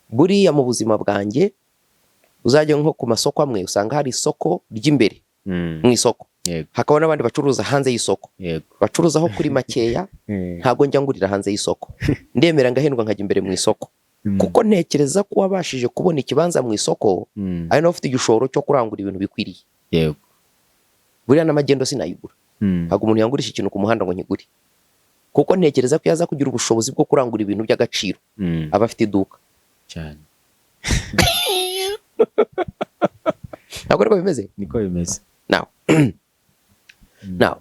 Buriya mu buzima bwanjye uzajya nko ku masoko amwe usanga hari isoko ry'imbere mu isoko. Yego. Hakaba n'abandi bacuruza hanze y'isoko. Yego. Bacuruzaho kuri makeya, ntago njya ngurira hanze y'isoko. Ndemera ngahendwa nkajya imbere mu isoko. Kuko ntekereza ko wabashije kubona ikibanza mu isoko, ari nawe ufite igishoro cyo kurangura ibintu bikwiriye. Yego. Buriya n'amagendo sinayigura. Ntabwo umuntu yangurisha ikintu ku muhanda ngo nyigure. Kuko ntekereza ko yaza kugira ubushobozi bwo kurangura ibintu by'agaciro, aba afite iduka cyane. Ntabwo ariko bimeze? Niko bimeze. Now,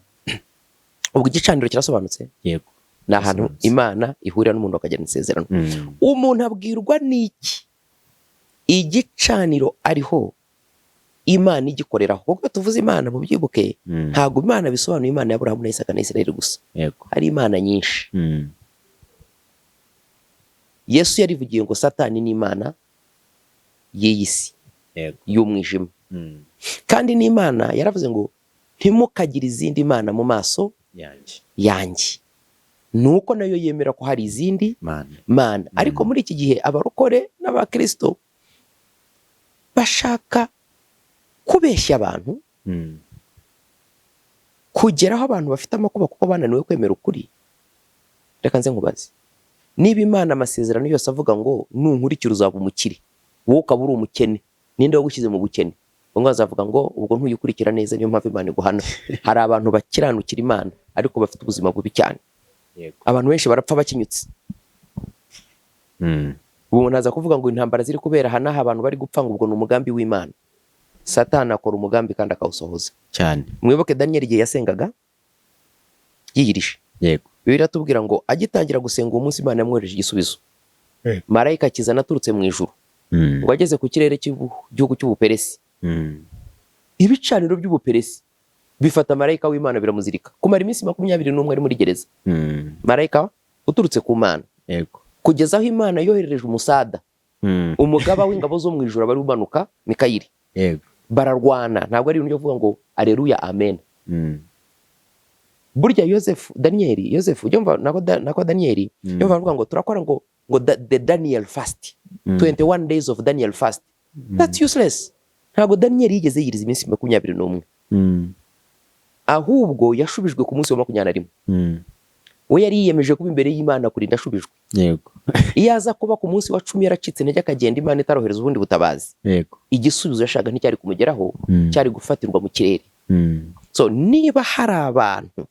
ubwo igicaniro kirasobanutse? Yego. Ni ahantu Imana ihurira n'umuntu bakagirana isezerano. Umuntu abwirwa n'iki igicaniro ariho Imana igikoreraho? Kuko tuvuze Imana mu byibuke, ntabwo Imana bisobanuye Imana ya Aburahamu na Isaka na Isirayeli gusa. Yego. Hari Imana nyinshi. Yesu yarivugiye ngo Satani ni imana y'iyi si y'umwijima. Kandi n'Imana yaravuze ngo ntimukagire izindi mana mu maso yanjye. Nuko nayo yemera ko hari izindi mana. Ariko muri iki gihe abarokore n'abakristo bashaka kubeshya abantu, kugeraho abantu bafite amakuba kuko bananiwe kwemera ukuri. Reka nze nkubaze, niba Imana amasezerano yose avuga ngo nunkurikira uzaba umukire, wowe ukaba uri umukene, ninde wagushyize mu bukene? Bamwe bazavuga ngo ubwo ntuyikurikira neza niyo mpamvu Imana iguhana. Hari abantu bakiranukira Imana ariko bafite ubuzima bubi cyane. Abantu benshi barapfa bakinyutse. Ubu naza kuvuga ngo intambara ziri kubera hano, abantu bari gupfa ngo ubwo ni umugambi w'Imana. Satani akora umugambi kandi akawusohoza cyane. Mwibuke Daniel igihe yasengaga yiyirisha. Yego. Bibiliya tubwira ngo agitangira gusenga uwo munsi Imana yamwohereje igisubizo. Marayika akizana aturutse mu ijuru. Ngo ageze ku kirere cy'igihugu cy'Ubuperesi, ibicaniro by'Ubuperesi bifata marayika w'Imana biramuzirika, kumara iminsi 21 ari muri gereza. Marayika uturutse ku Mana. Yego. Kugeza aho Imana yoherereje umusada, umugaba w'ingabo zo mu ijuru bari umanuka, Mikayeli. Yego. Bararwana, ntabwo ari ibintu byo kuvuga ngo aleluya amen. Burya Yosefu ujyumva nako Daniel yumva avuga ngo turakora ngo the Daniel fast, 21 days of Daniel fast. That's useless. Ntabwo Daniel yigeze yiriza iminsi 21, ahubwo yashubijwe ku munsi wa 21. we yari yiyemeje kuba imbere y'Imana kurinda ashubijwe. Yego. Iyo aza kuba ku munsi wa 10 yaracitse intege akagenda, Imana itarohereza ubundi butabazi, Yego. igisubizo yashaka nticyari kumugeraho, cyari gufatirwa mu kirere. So niba hari abantu,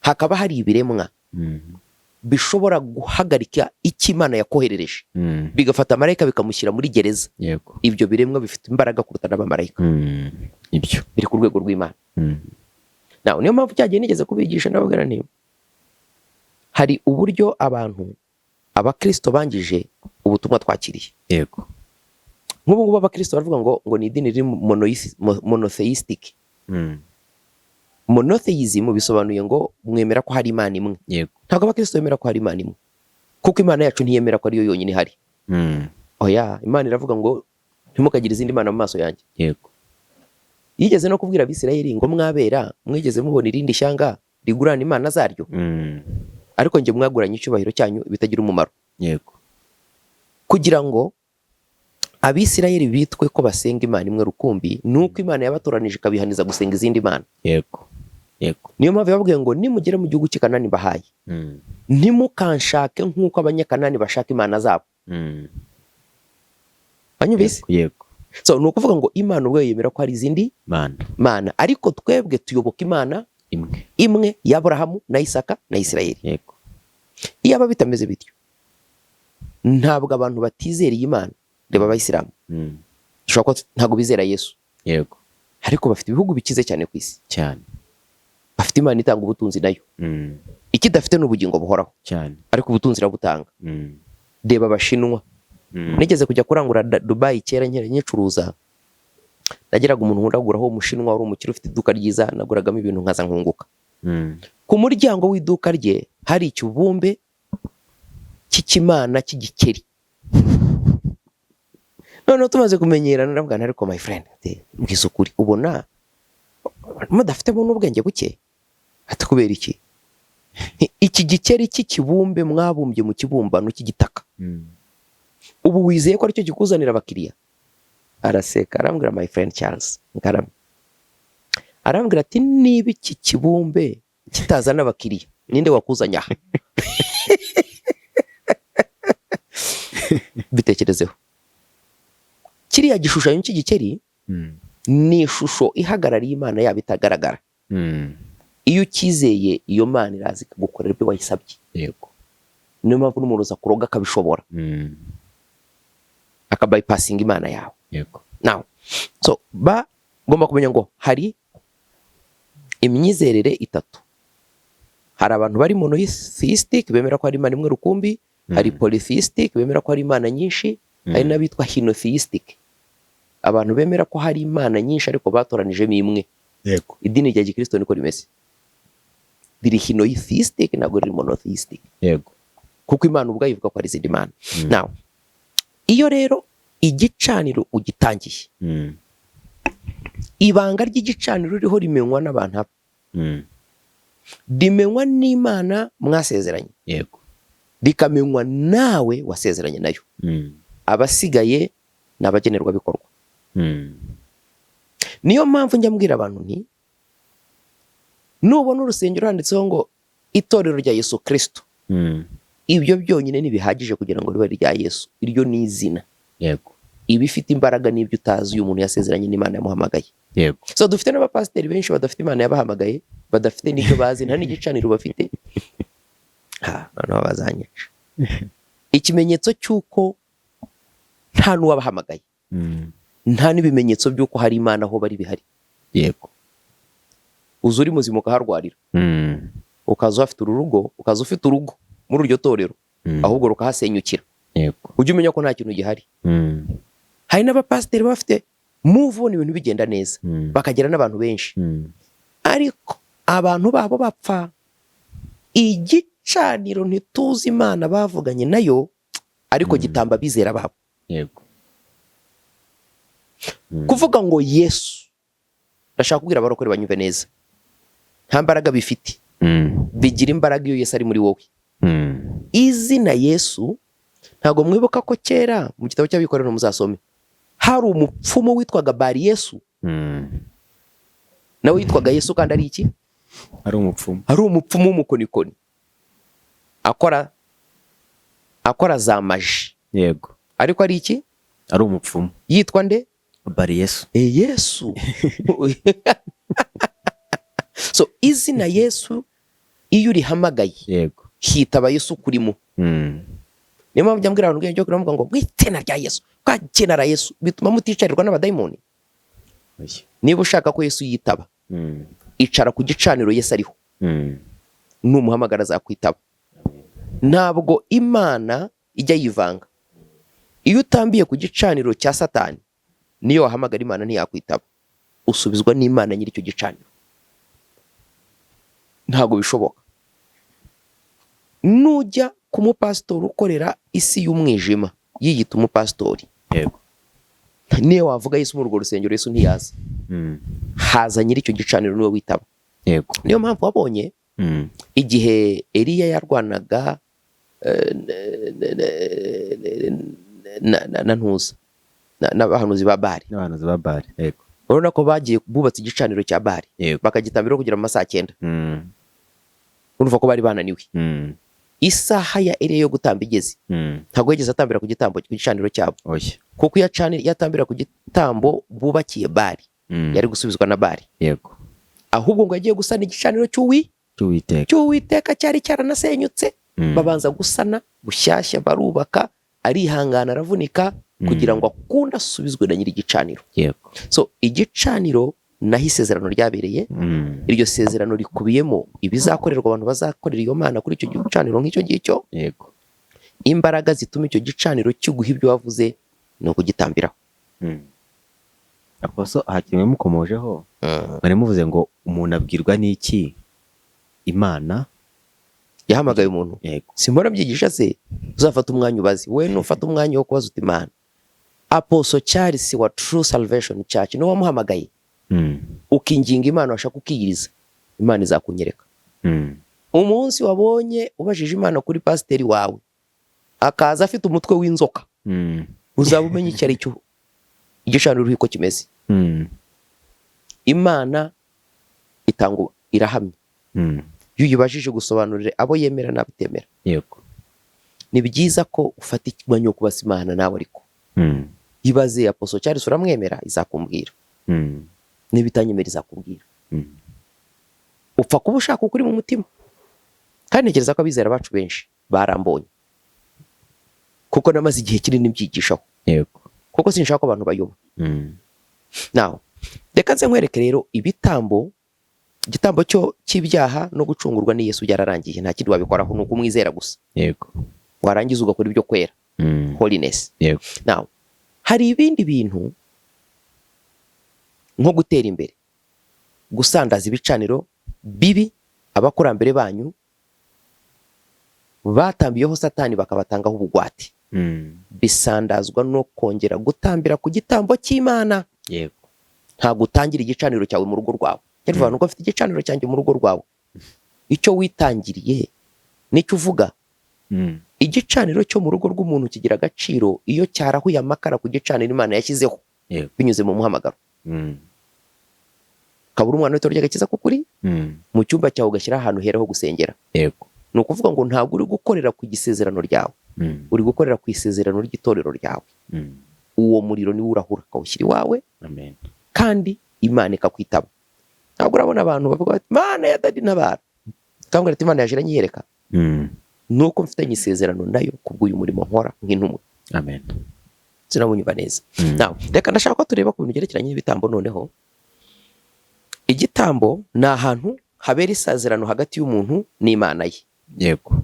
hakaba hari ibiremwa bishobora guhagarika icyo Imana yakoherereje, bigafata marayika bikamushyira muri gereza, Yego. ibyo biremwa bifite imbaraga kuruta n'abamarayika. Ibyo biri ku rwego rw'Imana. Naho niyo mpamvu cyagiye nigeze kubigisha n'abagana nti hari uburyo abantu abakristo bangije ubutumwa twakiriye. Yego. Nk'ubu ngubu abakristo baravuga ngo ni idini riri monotheistic. Monotheism bisobanuye ngo mwemera ko hari Imana imwe. Yego. Ntabwo abakristo bemera ko hari Imana imwe, kuko Imana yacu ntiyemera ko ariyo yonyine ihari. Oya, Imana iravuga ngo ntimukagire izindi mana mu maso yanjye. Yego. Yigeze no kubwira Abisirayeli ngo mwabera mwigeze mubona irindi shyanga rigurana imana zaryo, ariko njye mwaguranye icyubahiro cyanyu bitagira umumaro. Yego. Kugira ngo Abisirayeli bitwe ko basenga Imana imwe rukumbi, nuko Imana yabatoranije ikabihaniza gusenga izindi mana. Yego. Yego. Niyo mpamvu yababwiye ngo nimugere mu gihugu cy'Ikanani bahaye, ntimukanshake nk'uko abanyakanani bashaka imana zabo. Banyumvise? Yego. So ni ukuvuga ngo Imana ubwo yemera ko hari izindi mana, ariko twebwe tuyoboka Imana imwe ya Aburahamu na Isaka na Isirayeli. Yego. Iyo aba bitameze bityo, ntabwo abantu batizera Imana, reba Abayisilamu, dushobora ko ntabwo bizera Yesu. Yego. Ariko bafite ibihugu bikize cyane ku isi cyane, bafite Imana itanga ubutunzi nayo, ikidafite n'ubugingo buhoraho cyane, ariko ubutunzi irabutanga. Reba Abashinwa, nigeze kujya kurangura Dubai kera nyicuruza, nageraga umuntu nkundaguraho Umushinwa wari umukire ufite iduka ryiza, naguragamo ibintu nkaza nkunguka. Ku muryango w'iduka rye hari ikibumbe cy'ikimana cy'igikeri. Noneho tumaze kumenyerana ndavuga ariko my friend, mbwiza ukuri, ubona mudafitemo n'ubwenge buke? Ati kubera iki? Iki gikeri cy'ikibumbe mwabumbye mu kibumbano cy'igitaka, ubu wizeye ko aricyo kikuzanira abakiriya? Araseka arambwira my friend Charles Nkarama, arambwira ati niba iki kibumbe kitazana abakiriya, ninde wakuzanya aha? Bitekerezeho. Kiriya gishushanyo cy'igikeri ni ishusho ihagarariye Imana yabo itagaragara. Iyo ukizeye iyo Mana irazi kugukorera ibyo wayisabye. Yego. Niyo mpamvu n'umuntu uza kuroga akabishobora, akabypassinga Imana yawe. Yego. Now, so bagomba kumenya ngo hari imyizerere itatu. Hari abantu bari monotheistic bemera ko hari Imana imwe rukumbi, hari polytheistic bemera ko hari Imana nyinshi, hari n'abitwa henotheistic, abantu bemera ko hari Imana nyinshi ariko batoranijemo imwe. Yego. Idini rya Gikristo niko rimeze, riri henotheistic ntabwo riri monotheistic. Yego. Kuko Imana ubwayo ivuga ko hari izindi mana. Now, iyo rero igicaniro ugitangiye, ibanga ry'igicaniro ririho rimenywa n'abantu aba, rimenywa n'Imana mwasezeranye. Yego. Rikamenywa nawe wasezeranye nayo. Abasigaye ni abagenerwabikorwa. Niyo mpamvu njya mbwira abantu nti nubona urusengero handitseho ngo itorero rya Yesu Kristo, ibyo byonyine ntibihagije kugira ngo ribe rya Yesu. Iryo ni izina. Yego. Iba ifite imbaraga n'ibyo utazi uyu muntu yasezeranye n'Imana yamuhamagaye. Yego. So dufite n'abapasiteri benshi badafite Imana yabahamagaye, badafite n'ibyo bazi, nta n'igicaniro bafite. Noneho bazanyica. Ikimenyetso cy'uko nta n'uwabahamagaye, nta n'ibimenyetso by'uko hari Imana aho bari bihari. Yego. Uza uri muzima ukaharwarira, ukaza ufite urugo, ukaza ufite urugo muri iryo torero, ahubwo rukahasenyukira. Yego. Ujye umenya ko nta kintu gihari. Hari n'abapasiteri bafite move on, ibintu bigenda neza, bakagera n'abantu benshi, ariko abantu babo bapfa. Igicaniro ntituzi Imana bavuganye nayo, ariko gitamba bizera babo. Yego. Kuvuga ngo Yesu, ndashaka kubwira abarokore banyumve neza, nta mbaraga bifite, bigira imbaraga iyo Yesu ari muri wowe. Izina Yesu, ntabwo mwibuka ko kera mu gitabo cy'Abikorera muzasome, hari umupfumu witwaga Bari Yesu, nawe yitwaga Yesu kandi ari iki? Ari umupfumu. Ari umupfumu w'umukonikoni. akora za maji, yego, ariko ari iki? ari umupfumu, Yitwa nde? bari Yesu. Yesu. So izina Yesu iyo urihamagaye, yego, hitaba Yesu kurimo. Niyo mpamvu njya mbwira abantu ubwenge bwo ngo mu izina rya Yesu, kwagenera Yesu, bituma muticarirwa n'abadayimoni. Niba ushaka ko Yesu yitaba, icara ku gicaniro Yesu ariho, numuhamagara azakwitaba. Ntabwo Imana ijya yivanga. Iyo utambiye ku gicaniro cya Satani, niyo wahamagara Imana ntiyakwitaba, usubizwa n'Imana nyiri icyo gicaniro. Ntabwo bishoboka. Nujya ku mupasitori ukorera isi y'umwijima, yiyita umupasitori, yego, niyo wavuga Yesu muri urwo rusengero, Yesu ntiyaza. Haza nyiri icyo gicaniro niwe witaba. yego, Niyo mpamvu wabonye igihe Eliya yarwanaga na ntuza n'abahanuzi ba Bali, n'abahanuzi ba Bali, yego, urabona ko bagiye bubatse igicaniro cya Bali, yego, bakagitambira kugera mu masaha 9. Urumva ko bari bananiwe. Isaha ya Eliya yo gutamba igeze, ntabwo yigeze atambira ku gicaniro cyabo, kuko yatambira ku gitambo bubakiye Bali, yari gusubizwa na Bali. yego, Ahubwo ngo yagiye gusana igicaniro cy'Uwiteka cyari cyaranasenyutse. Babanza gusana bushyashya, barubaka, arihangana, aravunika kugira ngo akunde asubizwe na nyiri igicaniro. yego. So igicaniro naho isezerano ryabereye. Iryo sezerano rikubiyemo ibizakorerwa abantu bazakorera iyo Mana kuri icyo gicaniro nk'icyo ngicyo. yego. Imbaraga zituma icyo gicaniro kiguha ibyo wavuze ni ukugitambiraho. Akoso hakimwe mukomojeho, bari muvuze ngo umuntu abwirwa n'iki Imana yahamagaye umuntu. yego, Simbona byigisha se, uzafata umwanya ubazi. We nufata umwanya wo kubaza uti Imana, Apostle Charles wa True Salvation Church niwe wamuhamagaye, ukinginga Imana washaka ukiyiriza, Imana izakunyereka. Umunsi wabonye ubajije Imana kuri pasiteri wawe, akaza afite umutwe w'inzoka, uzaba umenya icyo ari cyo igicaniro uko kimeze. Imana itanga irahamye. Iyo uyibajije gusobanurira abo yemera n'abitemera. yego, Ni byiza ko ufata ikibanyo kubaza Imana nawe, ariko ibaze Apostle Charles uramwemera, izakumbwira. Nibitanyemera izakubwira. Upfa kuba ushaka ukuri mu mutima. Kandi ntekereza ko abizera bacu benshi barambonye, kuko namaze igihe kinini mbyigishaho, yego, kuko sinshaka ko abantu bayoba. Naho reka nze nkwereke rero igitambo cyo cy'ibyaha no gucungurwa ni Yesu byararangiye, nta kindi wabikoraho, nuko umwizera gusa. yego, Warangiza ugakora ibyo kwera, holiness. yego. Naho hari ibindi bintu nko gutera imbere, gusandaza ibicaniro bibi abakurambere banyu batambiyeho Satani bakabatangaho ubugwate, bisandazwa no kongera gutambira ku gitambo cy'Imana. yego, Ntabwo utangira igicaniro cyawe mu rugo rwawe. Nyarwa nuko afite igicaniro cyanjye mu rugo rwawe, icyo witangiriye nicyo uvuga. Igicaniro cyo mu rugo rw'umuntu kigira agaciro iyo cyarahuye amakara ku gicaniro Imana yashyizeho, binyuze mu muhamagaro. Kabura umwana w'itorero ry'agakiza k'ukuri mu cyumba cyawe ugashyira ahantu hera ho gusengera. yego, Ni ukuvuga ngo ntabwo uri gukorera ku gisezerano ryawe, uri gukorera ku isezerano ry'itorero ryawe. Uwo muriro niwo urahura ukawushyira iwawe, amen, kandi Imana ikakwitaba. Ntabwo urabona abantu bavuga bati Imana ya dadi ntabara, cyangwa ati Imana yaje iranyiyereka. Nuko mfitanye isezerano nayo kubw'uyu murimo nkora nk'intumwa. amen. Sinamunyumva neza. Naho reka ndashaka ko tureba ku bintu byerekeranye n'ibitambo. Noneho igitambo ni ahantu habera isezerano hagati y'umuntu n'Imana ye. yego,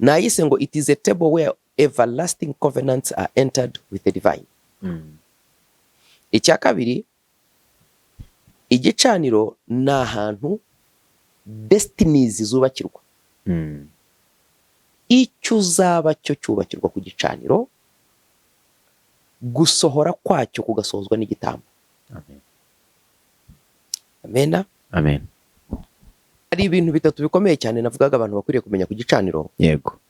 Nayise ngo it is a table where everlasting covenants are entered with the divine. Icya kabiri, igicaniro ni ahantu destinies zubakirwa. Icyo uzaba cyo cyubakirwa ku gicaniro, gusohora kwacyo kugasohozwa n'igitambo. Amen. amen. Hari ibintu bitatu bikomeye cyane navugaga abantu bakwiriye kumenya ku gicaniro. yego,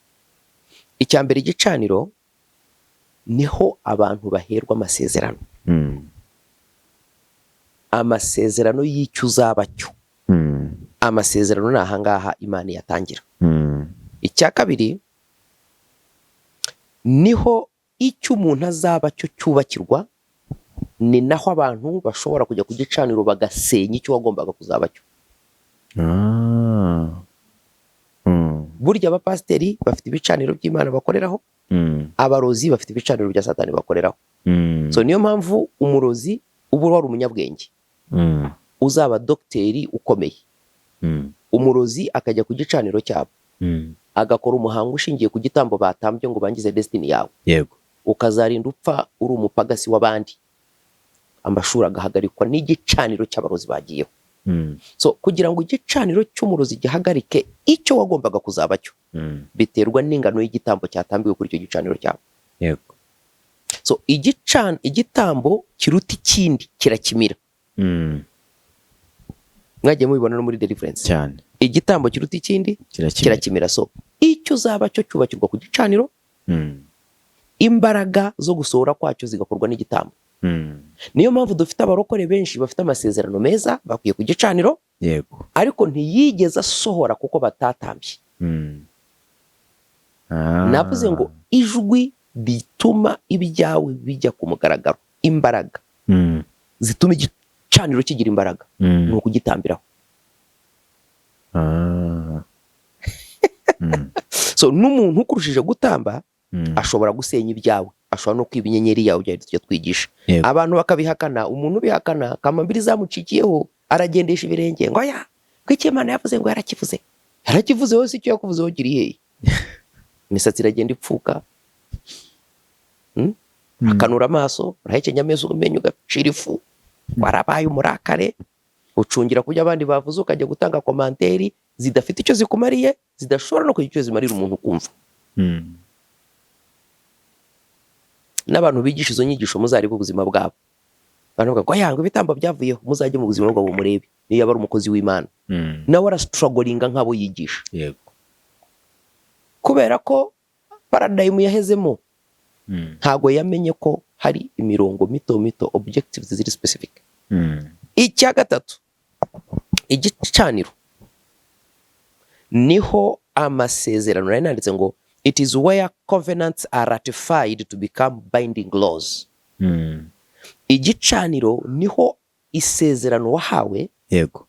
Icya mbere, igicaniro niho abantu baherwa amasezerano. Amasezerano y'icyo uzaba cyo. Amasezerano ni ahangaha Imana yatangira. icya kabiri niho icyo umuntu azaba cyo cyubakirwa, ni naho abantu bashobora kujya ku gicaniro bagasenya icyo wagombaga kuzaba cyo. Burya abapasiteri bafite ibicaniro by'Imana bakoreraho, abarozi bafite ibicaniro bya Satani bakoreraho. So niyo mpamvu umurozi uba wari umunyabwenge, uzaba dogiteri ukomeye, umurozi akajya ku gicaniro cyabo agakora umuhango ushingiye ku gitambo batambye ngo bangize destiny yawe. Yego. Ukazarinda upfa uri umupagasi w'abandi, amashuri agahagarikwa n'igicaniro cy'abarozi bagiyeho. So kugira ngo igicaniro cy'umurozi gihagarike icyo wagombaga kuzaba cyo, biterwa n'ingano y'igitambo cyatambiwe kuri icyo gicaniro cyabo. Yego. So igitambo kiruta ikindi kirakimira. Mwagiye mubibona no muri deliverance Cyane. Igitambo kiruta ikindi kirakimira. So icyo uzaba cyo cyubakirwa ku gicaniro, imbaraga zo gusohora kwacyo zigakorwa n'igitambo. Niyo mpamvu dufite abarokore benshi bafite amasezerano meza bakwiye ku gicaniro, Yego. ariko ntiyigeze asohora kuko batatambye. Navuze ngo ijwi rituma ibyawe bijya ku mugaragaro, imbaraga zituma igicaniro kigira imbaraga, ni ukugitambiraho. So n'umuntu ukurushije gutamba ashobora gusenya ibyawe, ashobora no kwiba inyenyeri yawe, byari tujya twigisha. Yego. Abantu bakabihakana, umuntu ubihakana kamambiri zamucikiyeho aragendesha ibirenge ngo ya kwiki Imana yavuze ngo yarakivuze hose, icyo yakuvuzeho kiri hehe? Imisatsi iragenda ipfuka, akanura amaso, urahekenya ameza umenye ugacira ifu, warabaye umurakare, ucungira kubyo abandi bavuze, ukajya gutanga komanteri zidafite icyo zikumariye, zidashobora no kugira icyo zimarira umuntu kumva. N'abantu bigisha izo nyigisho muzarebe ubuzima bwabo, baravuga ngo yanga ibitambo byavuyeho, muzajye mu buzima bwabo murebe niyo yaba ari umukozi w'Imana nawe arastrugglinga nk'abo yigisha. Yego. Kubera ko paradigm yahezemo, ntago yamenye ko hari imirongo mito mito, objectives ziri specific. Icya gatatu, igicaniro niho amasezerano nari nanditse ngo it is where covenants are ratified to become binding laws. Igicaniro niho isezerano wahawe, Yego.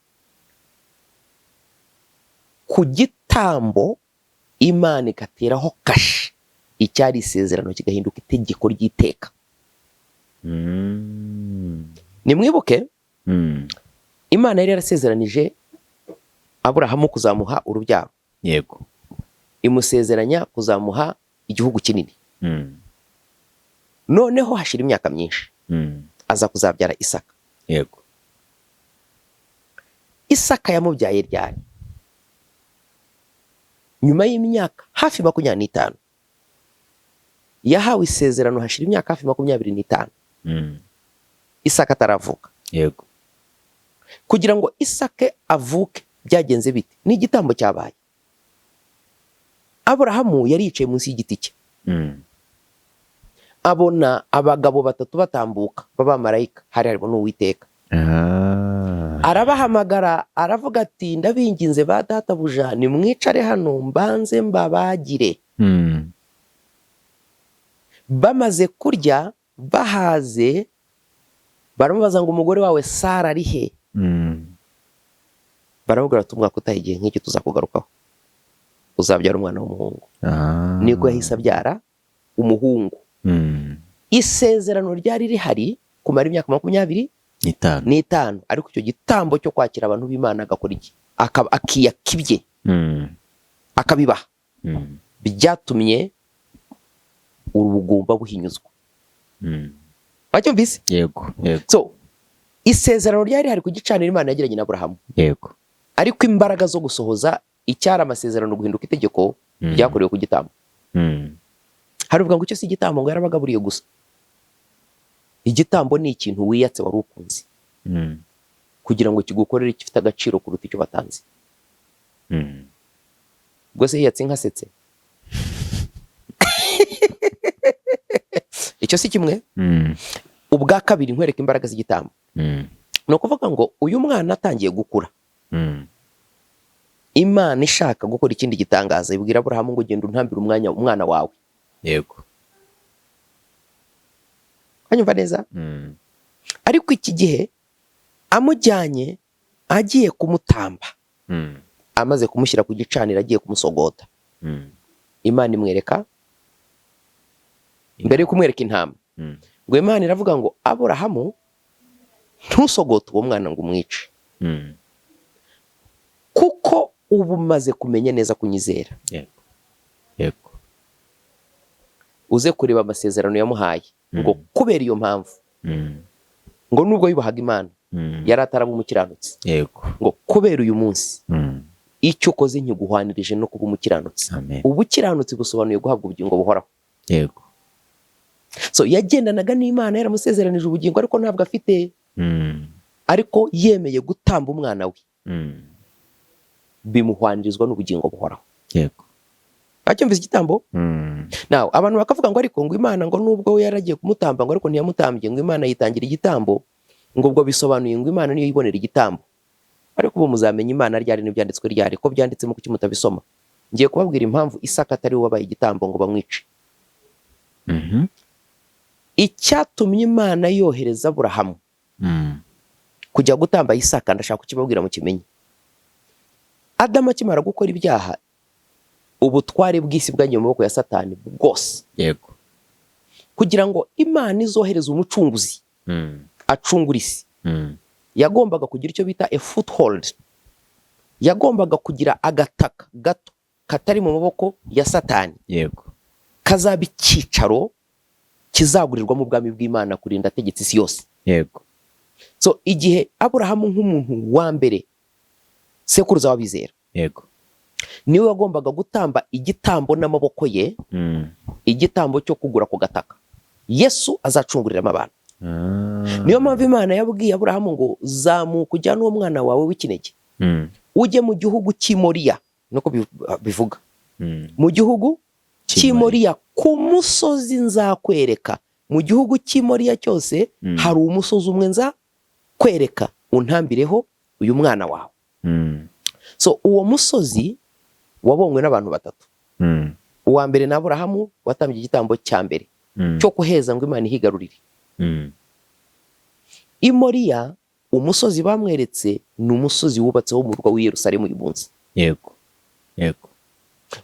ku gitambo Imana igateraho kashi, icyari isezerano kigahinduka itegeko ry'iteka. Nimwibuke Imana yari yarasezeranije Aburahamu kuzamuha urubyaro. Yego. Imusezeranya kuzamuha igihugu kinini. Noneho hashira imyaka myinshi, aza kuzabyara Isaka. Yego. Isaka yamubyaye ryari? Nyuma y'imyaka hafi 25 yahawe isezerano, hashira imyaka hafi 25 Isaka ataravuka. Yego. Kugira ngo Isaka avuke byagenze bite? Ni igitambo cyabaye. Aburahamu yari yicaye munsi y'igiti cye, abona abagabo batatu batambuka b'abamarayika, hari harimo n'Uwiteka. Arabahamagara, aravuga ati ndabinginze ba databuja, nimwicare hano mbanze mbabagire. Bamaze kurya bahaze, baramubaza ngo umugore wawe Sara ari he? Baramubwira ati umwaka utaha igihe nk'iki tuzakugarukaho, uzabyara umwana w'umuhungu. Niko yahise abyara umuhungu. Isezerano ryari rihari kumara imyaka 25, ariko icyo gitambo cyo kwakira abantu b'Imana agakora iki? Akiyakibye, akabibaha, byatumye urubugumba buhinyuzwa. Wacyumvise? Yego. Yego. So isezerano ryari hari ku gicaniro Imana yagiranye na Aburahamu. Yego. Ariko imbaraga zo gusohoza icyara amasezerano guhinduka itegeko byakorewe ku gitambo. Hari uvuga ngo icyo si igitambo ngo yarabagaburiye gusa. Igitambo ni ikintu wiyatse wari ukunze, kugira ngo kigukorere gifite agaciro kuruta icyo batanze. Ubwo se yiyatse nkasetse. Icyo si kimwe. Ubwa kabiri nkwereka imbaraga z'igitambo. No kuvuga ngo uyu mwana atangiye gukura, Imana ishaka gukora ikindi gitangaza ibwira Aburahamu ngo genda untambire umwana wawe. yego. Anyumva neza? Ariko iki gihe amujyanye agiye kumutamba, amaze kumushyira ku gicaniro agiye kumusogota, Imana imwereka mbere yo kumwereka intama ngo Imana iravuga ngo Aburahamu ntusogote uwo mwana ngo umwice, kuko ubu umaze kumenya neza kunyizera. yego, yego. Uze kureba amasezerano yamuhaye ngo kubera iyo mpamvu ngo nubwo yubahaga Imana yari ataraba umukiranutsi, yego, ngo kubera uyu munsi icyo ukoze nkiguhwanirije no kuba umukiranutsi. Ubukiranutsi busobanuye guhabwa ubugingo buhoraho. yego. So yagendanaga n'Imana yaramusezeranije ubugingo ariko ntabwo afite, ariko yemeye gutamba umwana we bimuhwanirizwa n'ubugingo buhoraho. yego. Acyumvise igitambo? Nawe abantu bakavuga ngo ariko ngo Imana ngo nubwo we yaragiye kumutamba ngo ariko ntiyamutambye, ngo Imana yitangira igitambo, ngo ubwo bisobanuye ngo Imana niyo yibonera igitambo. Ariko ubu muzamenya Imana ryari n'ibyanditswe ryari, ko byanditsemo kuki mutabisoma. Ngiye kubabwira impamvu Isaka atari we wabaye igitambo ngo bamwice. Icyatumye Imana yohereza Aburahamu kujya gutamba Isaka, ndashaka kukibabwira mu kimenyi. Adamu akimara gukora ibyaha, ubutware bw'isi bwagiye mu maboko ya Satani bwose. yego. Kugira ngo Imana izohereze umucunguzi acungura isi, yagombaga kugira icyo bita a foothold. Yagombaga kugira agataka gato katari mu maboko ya Satani, yego. kazaba icyicaro kizagurirwamo ubwami bw'Imana kurinda ategetse isi yose. yego. So igihe Aburahamu nk'umuntu wa mbere sekuruza w'abizera, yego. niwe wagombaga gutamba igitambo n'amaboko ye, igitambo cyo kugura ku gataka Yesu azacunguriramo abantu. Niyo mpamvu Imana yabwiye Aburahamu ngo zamuka ujyane uwo mwana wawe w'ikinege ujye mu gihugu cy'i Moriya, nuko bivuga, mu gihugu cy'i Moriya ku musozi nzakwereka. Mu gihugu cy'i Moriya cyose hari umusozi umwe nzakwereka, untambireho uyu mwana wawe. So uwo musozi wabonywe n'abantu batatu. Uwa mbere ni Aburahamu watambye igitambo cya mbere cyo kuheza ngo Imana ihigarurire. I Moriya umusozi bamweretse ni umusozi wubatseho umurwa w'i Yerusalemu uyu munsi. yego, yego.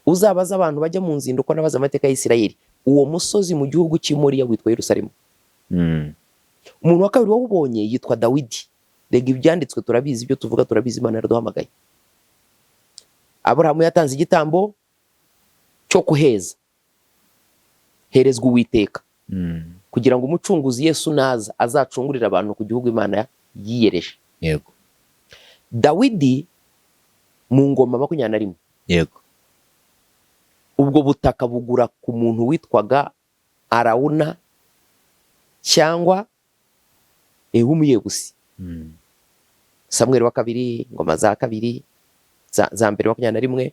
Uzabaza abantu bajya mu nzinduko n'abaza amateka ya Isirayeli, uwo musozi mu gihugu cy'i Moriya witwa Yerusalemu. Umuntu wa kabiri wawubonye yitwa Dawidi. Rega ibyanditswe turabizi, ibyo tuvuga turabizi, Imana yaraduhamagaye. Aburahamu yatanze igitambo cyo kuheza, herezwa Uwiteka, kugira ngo umucunguzi Yesu naza azacungurira abantu ku gihugu Imana yiyereje. yego. Dawidi mu ngoma 21, yego. ubwo butaka bugura ku muntu witwaga Arawuna cyangwa w'umuyebusi. Samweli wa kabiri, ngoma za kabiri za mbere 21,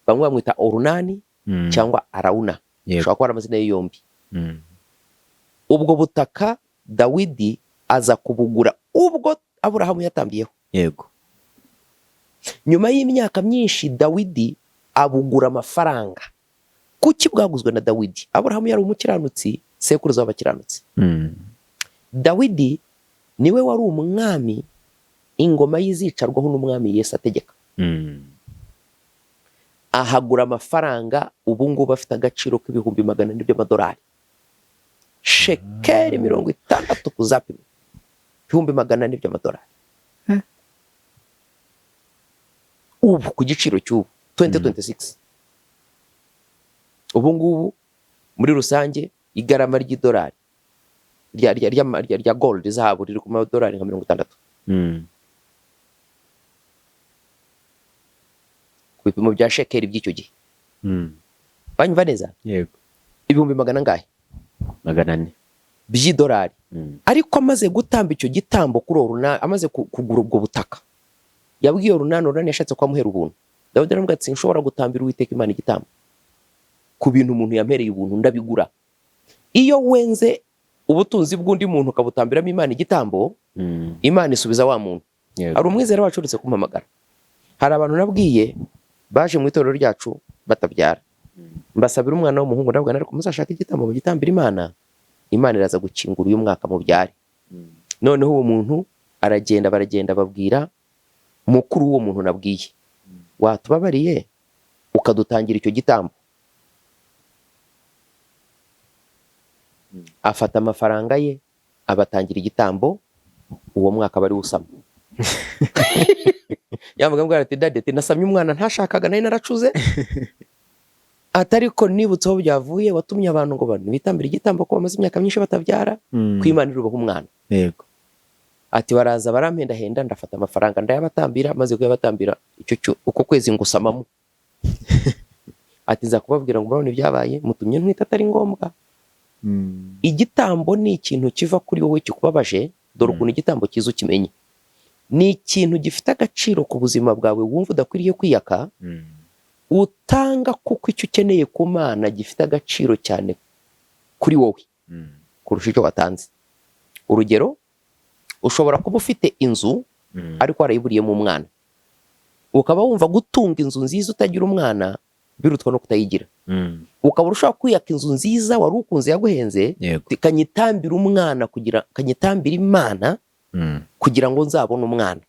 bamwe bamwita Orunani cyangwa Arawuna, ushobora kuba ari amazina ye yombi. Ubwo butaka Dawidi aza kubugura ubwo Aburahamu yatambiyeho. yego. Nyuma y'imyaka myinshi Dawidi abugura amafaranga. Kuki bwaguzwe na Dawidi? Aburahamu yari umukiranutsi, sekuruza w'abakiranutsi. Dawidi niwe wari umwami, ingoma yizicarwaho n'umwami Yesu ategeka. Ahagura amafaranga ubu ngubu afite agaciro k'ibihumbi 400 by'amadolari. Shekeli 60 kuzapima, ibihumbi 400 by'amadolari. Ubu ku giciro cy'ubu 2026. Ubu ngubu muri rusange igarama ry'idolari rya gold zahabu riri ku madolari nka 60. Ku bipimo bya shekeli by'icyo gihe. Banyumva neza? yego. Ibihumbi 400 by'idolari. Ariko amaze gutamba icyo gitambo kuri Orunani, amaze kugura ubwo butaka, yabwiye Orunani yashatse kwamuhera ubuntu. Dawidi aramubwira ati nshobora gutambira Uwiteka Imana igitambo ku bintu umuntu yampereye ubuntu, ndabigura. Iyo wenze ubutunzi bw'undi muntu ukabutambiramo Imana igitambo, Imana isubiza wa muntu. Hari umwizera wacu uretse kumpamagara, hari abantu nabwiye baje mu itorero ryacu batabyara, mbasabira umwana w'umuhungu, ndavuga ariko muzashaka igitambo mugitambira Imana, Imana iraza gukingura uyu mwaka mubyare. Noneho uwo muntu aragenda, baragenda babwira mukuru w'uwo muntu nabwiye, watubabariye ukadutangira icyo gitambo. Afata amafaranga ye abatangira igitambo, uwo mwaka bari usama. Yavuga ngo ati dade nasamye umwana ntashakaga nari naracuze, atariko nibutse aho byavuye, watumye abantu ngo bitambira igitambo ko bamaze imyaka myinshi batabyara, kwimana irubaho umwana. Yego. Ati baraza barampendahenda, ndafata amafaranga ndayabatambira, maze kuyabatambira icyo uko kwezi ngusamamo. Ati nza kubabwira ngo murabona ibyabaye, mutumye ntwita atari ngombwa. Igitambo ni ikintu kiva kuri wowe kikubabaje, dore ukuntu igitambo kiza ukimenye. Ni ikintu gifite agaciro ku buzima bwawe wumva udakwiriye kwiyaka, utanga kuko icyo ukeneye ku Mana gifite agaciro cyane kuri wowe kurusha icyo watanze. Urugero, ushobora kuba ufite inzu ariko warayiburiyemo umwana, ukaba wumva gutunga inzu nziza utagira umwana birutwa no kutayigira. Ukaba urushaho kwiyaka inzu nziza wari ukunze yaguhenze, kanyitambira umwana kanyitambira Imana kugira ngo nzabone umwana.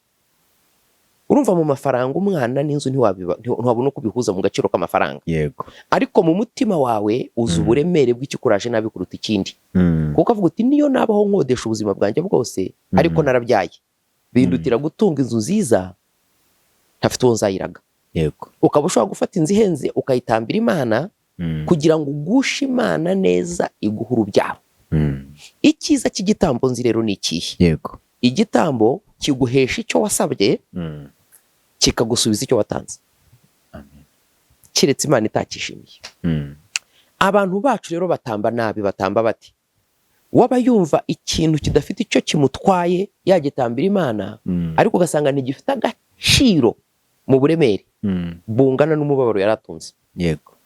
Urumva mu mafaranga umwana n'inzu ntiwabona uko bihuza mu gaciro k'amafaranga. Yego. Ariko mu mutima wawe uzi uburemere bw'ikikuraje nabi kuruta ikindi. Kuko avuga uti niyo nabaho nkodesha ubuzima bwanjye bwose ariko narabyaye, bindutira gutunga inzu nziza ntafite uwo nzayiraga. Yego. Ukaba ushobora gufata inzu ihenze ukayitambira Imana kugira ngo ugushe Imana neza iguhe urubyaro. Icyiza cy'igitambo nzi rero ni ikihe? Yego. Igitambo kiguhesha icyo wasabye, kikagusubiza icyo watanze. Amen. Kiretse Imana itakishimiye. Abantu bacu rero batamba nabi, batamba bati waba yumva ikintu kidafite icyo kimutwaye yagitambira Imana, ariko ugasanga ntigifite agaciro mu buremere bungana n'umubabaro yaratunze. Yego.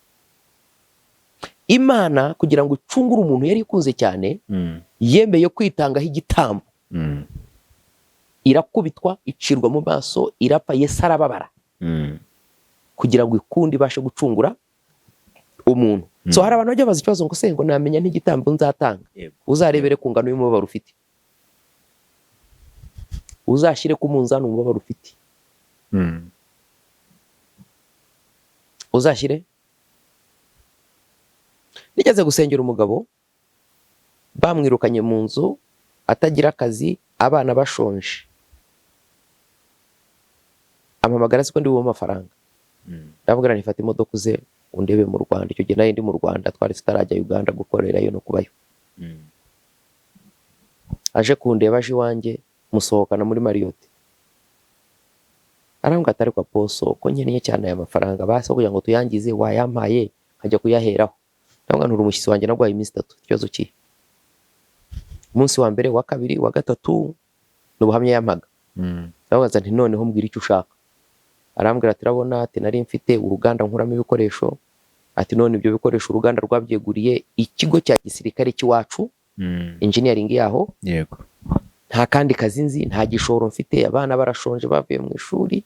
Imana kugira ngo icungure umuntu yari ikunze cyane, yemeye kwitangaho igitambo. Irakubitwa, icirwa mu maso, irapfa, Yesu arababara kugira ngo ikunde ibashe gucungura umuntu. So hari abantu bajya baza ikibazo ngo se ngo namenya n'igitambo nzatanga. Uzarebere ku ngano y'umubabaro ufite, uzashyire ku munzani umubabaro ufite. Uzashyire. Nigeze gusengera umugabo, bamwirukanye mu nzu atagira akazi, abana bashonje. Ampamagara siko ndi buwe amafaranga. Ndavuga nti fata imodoka uze undebe mu Rwanda. Icyo gihe nari ndi mu Rwanda, twari tutarajya Uganda gukorerayo no kubayo. Aje kundeba, aje iwanjye, musohokana muri Marriott. Arambwira ati ariko Aposo ko nkeneye cyane aya mafaranga, basi kugira ngo tuyangize wayampaye nkajya kuyaheraho. Ndavuga nti umushyitsi wanjye nagwaye iminsi 3, ikibazo ki? Umunsi wa mbere, wa kabiri, wa gatatu n'ubuhamya yampaga. Ndavuga nti noneho mbwira icyo ushaka. Arambwira ati urabona, ati nari mfite uruganda nkuramo ibikoresho, ati none ibyo bikoresho uruganda rwabyeguriye ikigo cya gisirikare cy'iwacu, engineering yaho. Yego. Nta kandi kazi nzi, nta gishoro mfite, abana barashonje bavuye mu ishuri.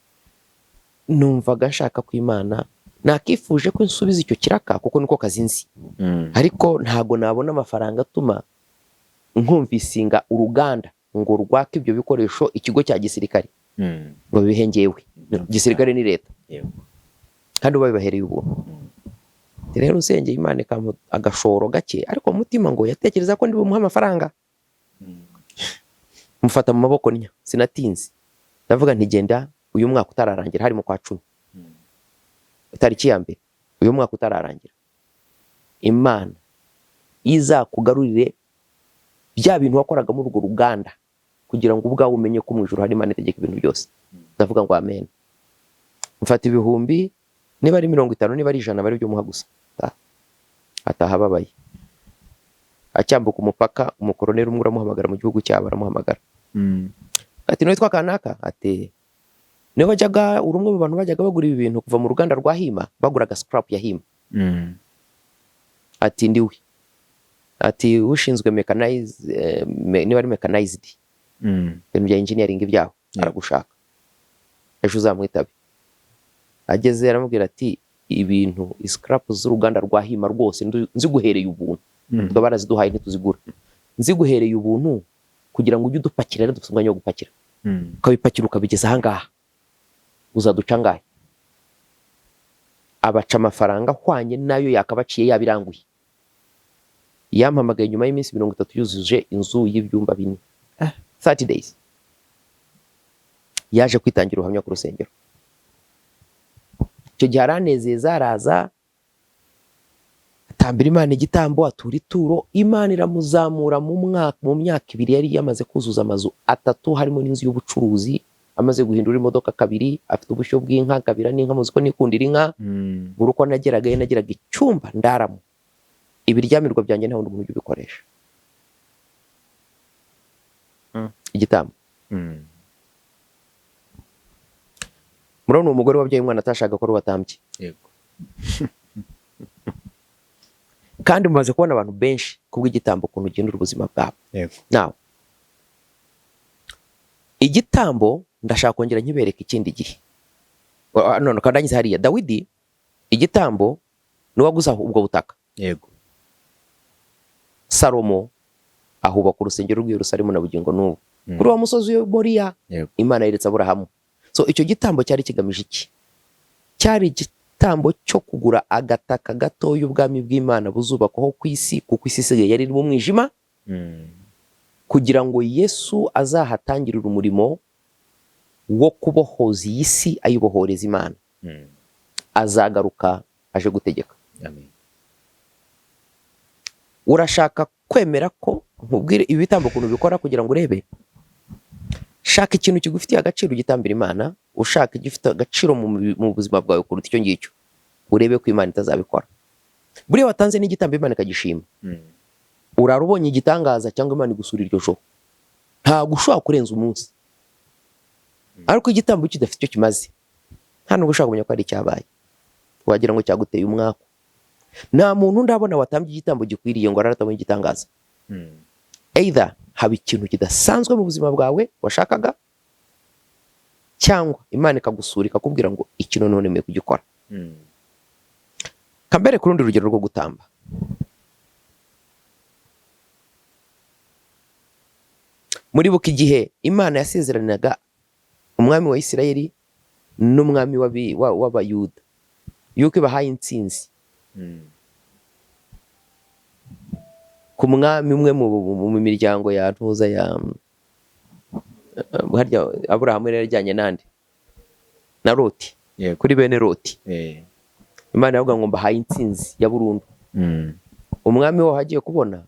Numvaga nshaka ku Imana, nakifuje ko nsubiza icyo kiraka kuko niko kazi nzi. Ariko ntago nabona amafaranga atuma nkumvisinga uruganda ngo rwake ibyo bikoresho ikigo cya gisirikare ngo bihengewe. Gisirikare ni leta. Yego. Kandi babibahereye ubuntu. Rero nsengeye Imana ikampa agashoro gake, ariko umutima ngo yatekereza ko ndi bumuha amafaranga. Mufata mu maboko nya, sinatinze. Ndavuga nti genda, uyu mwaka utararangira, hari mu kwa 10. Tariki ya mbere, uyu mwaka utararangira, Imana izakugarurire bya bintu wakoraga muri urwo ruganda, kugira ngo ubwawe umenye ko mu ijuru hari Imana itegeka ibintu byose. Ndavuga ngo amen. Mfata ibihumbi, niba ari 50, niba ari 100 bari byo muha gusa. Ataha babaye. Acyambuka umupaka, umukoroneri umwe uramuhamagara mu gihugu cyabo, aramuhamagara. Ati no yitwa kanaka? Ati niba bajyaga urumwe mu bantu bajyaga bagura ibi bintu kuva mu ruganda rwa Hima, baguraga scrap ya Hima. Ati ndiwe. Ati ushinzwe niba ari mechanized. Ibintu bya engineering byaho, aragushaka. Ejo uzamwitabe. ageze aramubwira ati ibintu scrap z'uruganda rwa Hima rwose nziguhereye ubuntu, twe baraziduhaye ntituzigura, nziguhereye ubuntu kugira ngo ujye udupakira rero dufite umwanya wo gupakira, ukabipakira ukabigeza ahangaha, uzaduca angahe? Abaca amafaranga ahwanye nayo yakabaciye yabiranguye. Yampamagaye nyuma y'iminsi 30 yuzuje inzu y'ibyumba 4, 30 days. Yaje kwitangira ubuhamya ku rusengero. Icyo gihe aranezeza, araza atambira Imana igitambo, atura ituro, Imana iramuzamura mu myaka 2 yari yamaze kuzuza amazu 3, harimo n'inzu y'ubucuruzi, amaze guhindura imodoka 2, afite ubushyo bw'inka, kabira n'inka, muziko nikundira inka. Buri uko nageraga icyumba ndaramo, ibiryamirwa byanjye nta wundi muntu ubikoresha. Igitambo. Murabona umugore wabyaye umwana atashaka ko rubatambye. Yego. Kandi mumaze kubona abantu benshi kubw'igitambo ukuntu ugenda ubuzima bwabo. Yego. Now, igitambo ndashaka kongera nkibereka ikindi gihe. None kandangiza hariya Dawidi igitambo niwaguza ubwo butaka. Yego. Salomo ahubaka urusengero rw'i Yerusalemu na bugingo n'ubu. Kuri wa musozi wa Moriya, Imana yeretse Aburahamu. So icyo gitambo cyari kigamije iki? Cyari igitambo cyo kugura agataka gato y'ubwami bw'Imana buzubakwaho ku isi, kuko isi isigaye yari mu mwijima, kugira ngo Yesu azahatangirira umurimo wo kubohoza iyi si ayibohoreza Imana. Azagaruka aje gutegeka. Amen. Urashaka kwemera ko nkubwire ibi bitambo ukuntu bikora kugira ngo urebe? Shaka ikintu kigufitiye agaciro ugitambira Imana, ushaka igifite agaciro mu buzima bwawe kuruta icyo ngicyo, urebe ko Imana itazabikora. Buriya watanze n'igitambo Imana ikagishima, urarubonye igitangaza cyangwa Imana igusura iryo joro, ntabwo ushobora kurenza umunsi. Ariko igitambo kidafite icyo kimaze, nta nubwo ushaka kumenya ko ari icyabaye, wagira ngo cyaguteye umwaka. Nta muntu ndabona watambye igitambo gikwiriye ngo aratamwe igitangaza. Either haba ikintu kidasanzwe mu buzima bwawe washakaga, cyangwa Imana ikagusura ikakubwira ngo ikintu none mwe kugikora. Kambere ku rundi rugero rwo gutamba. Muri buki gihe Imana yasezeranaga umwami wa Isirayeli n'umwami w'Abayuda yuko ibahaye intsinzi ku mwami umwe mu miryango ya ntuza ya harya Aburahamu yari yajyanye nande na Loti. Kuri bene Loti Imana yavuga ngo mbahaye intsinzi ya burundu. Umwami wo hagiye kubona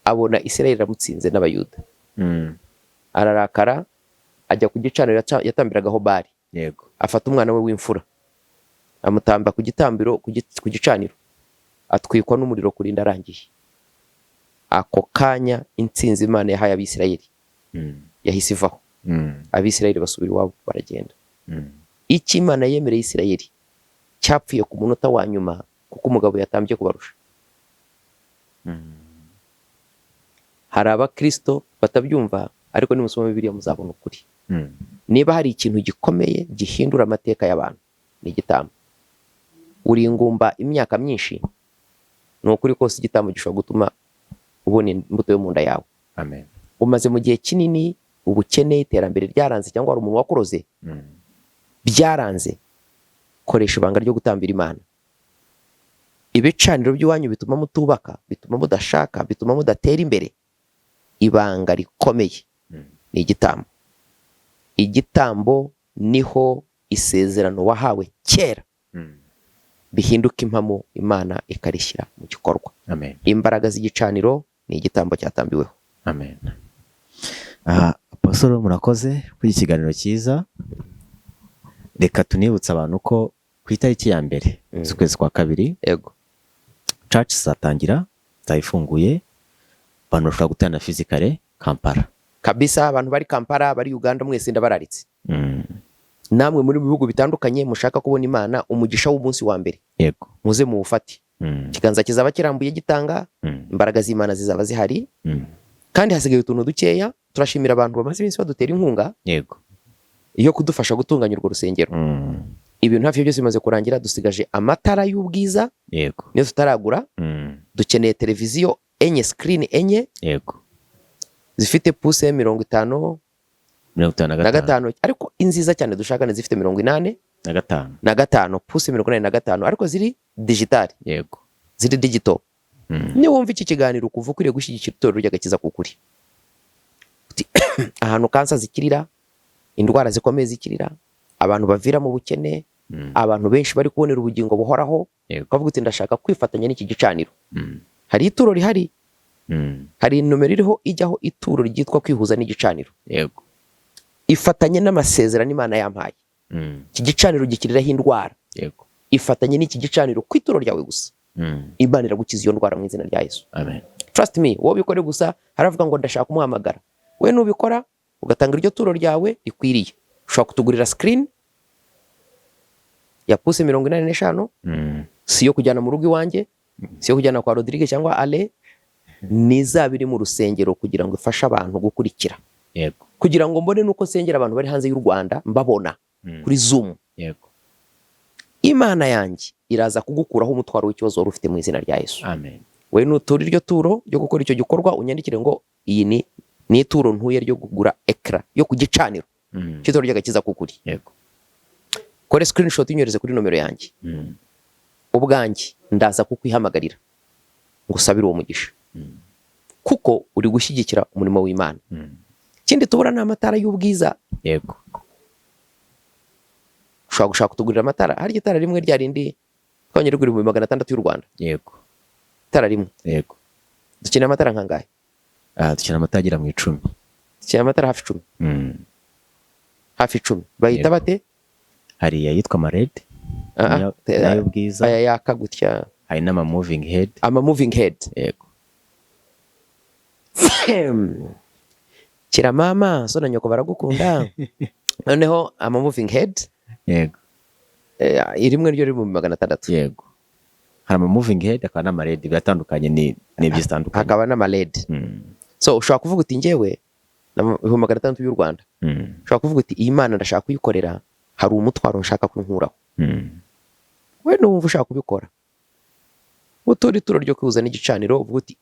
abona Isirayeli iramutsinze n'Abayuda, ararakara ajya ku gicaniro yatambiragaho Bali. Yego. Afata umwana we w'imfura amutamba ku gitambiro ku gicaniro, atwikwa n'umuriro kurinda arangiye. Ako kanya intsinzi Imana yahaye Abisirayeli yahise ivaho. Abisirayeli basubira iwabo baragenda. Iki Imana yemereye Isirayeli cyapfuye ku munota wa nyuma, kuko umugabo yatambye kubarusha. Hari abakristo batabyumva, ariko nimusoma Bibiliya muzabona ukuri. Niba hari ikintu gikomeye gihindura amateka y'abantu, ni igitambo. Uri ingumba imyaka myinshi, ni ukuri kose igitambo gishobora gutuma ubona imbuto yo mu nda yawe. Amen. Umaze mu gihe kinini ubukene, iterambere ryaranze, cyangwa hari umuntu wakuroze byaranze, koresha ibanga ryo gutambira Imana. Ibicaniro by'iwanyu bituma mutubaka, bituma mudashaka, bituma mudatera imbere. Ibanga rikomeye ni igitambo. Igitambo niho isezerano wahawe kera bihinduka impamo, Imana ikarishyira mu gikorwa. Amen. Imbaraga z'igicaniro ni igitambo cyatambiweho. Amen. Apostolo murakoze kuri iki kiganiro cyiza. Reka tunibutsa abantu ko ku itariki ya mbere z'ukwezi kwa kabiri, Yego, church zatangira, zayifunguye, abantu bashobora guterana physically Kampala. kabisa. Abantu bari Kampala, bari Uganda, mwese ndabararitse. Namwe muri bihugu bitandukanye mushaka kubona Imana, umugisha w'umunsi wa mbere, Yego, muze muwufate. Ikiganza kizaba kirambuye gitanga, imbaraga z'Imana zizaba zihari. Kandi hasigaye utuntu dukeya. Turashimira abantu bamaze iminsi badutera inkunga Yego, iyo kudufasha gutunganya urwo rusengero. ibintu hafi ya byose bimaze kurangira, dusigaje amatara y'ubwiza yego niyo tutaragura. Dukeneye televiziyo enye, screen enye yego zifite puse 55 ariko inziza cyane dushaka ni zifite 85 puse 85 ariko ziri digitali, yego ziri digital. Niba wumva iki kiganiro ukuva ukwiriye gushyigikira itorero ry'agakiza k'ukuri, ahantu kansa zikirira, indwara zikomeye zikirira, abantu bavira mu bukene, abantu benshi bari kubonera ubugingo buhoraho, ukavuga uti ndashaka kwifatanya n'iki gicaniro. Hari ituro rihari, hari nomero iriho ijyaho ituro ryitwa kwihuza n'igicaniro, yego ifatanye n'amasezerano Imana yampaye. Iki gicaniro gikiriraho indwara, yego ifatanye n'iki gicaniro ku ituro ryawe gusa, Imana iragukiza iyo ndwara mu izina rya Yesu. amen. Trust me, wowe bikore gusa. Haravuga ngo ndashaka kumuhamagara, we nubikora ugatanga iryo turo ryawe rikwiriye, ushobora kutugurira screen ya puse 85, si yo kujyana mu rugo iwanjye, si yo kujyana kwa Rodrigue cyangwa Ale, nizabiri mu rusengero kugira ngo ifashe abantu gukurikira, yego kugira ngo mbone nuko sengera abantu bari hanze y'u Rwanda mbabona kuri Zoom. yego Imana yanjye iraza kugukuraho umutwaro w'ikibazo wari ufite mu izina rya Yesu. amen. We nutura iryo turo ryo gukora icyo gikorwa, unyandikire ngo iyi ni ituro ntuye ryo kugura ekra yo ku gicaniro cy'ituro ry'agakiza k'ukuri. yego Kore screenshot inyoreze kuri nomero yanjye, ubwanjye ndaza kukwihamagarira ngo usabire uwo mugisha, kuko uri gushyigikira umurimo w'Imana. Ikindi tubura ni amatara y'ubwiza. yego Ushobora gushaka kutugurira amatara. Hari itara rimwe rya rindi twongera kugura 600 y'u Rwanda, yego itara rimwe. yego Dukeneye amatara nkangahe? dukina amata agera mu 10. Dukeneye amatara hafi 10. Hafi 10 bayita bate? hari yitwa Mared nayo bwiza, aya yaka gutya, hari n'ama moving head. ama moving head. yego kira mama so na nyoko baragukunda. Noneho ama moving head, yego irimwe ryo riri mu 600. yego hari ama moving head akaba n'ama red biratandukanye, ni byitandukanye, hakaba n'ama LED. So ushobora kuvuga uti njyewe na 600 y'u Rwanda, ushobora kuvuga uti iyi Mana ndashaka kuyikorera, hari umutwaro nshaka kunkuraho. We numva ushaka kubikora, utura ituro ryo kwihuza n'igicaniro, uvuga uti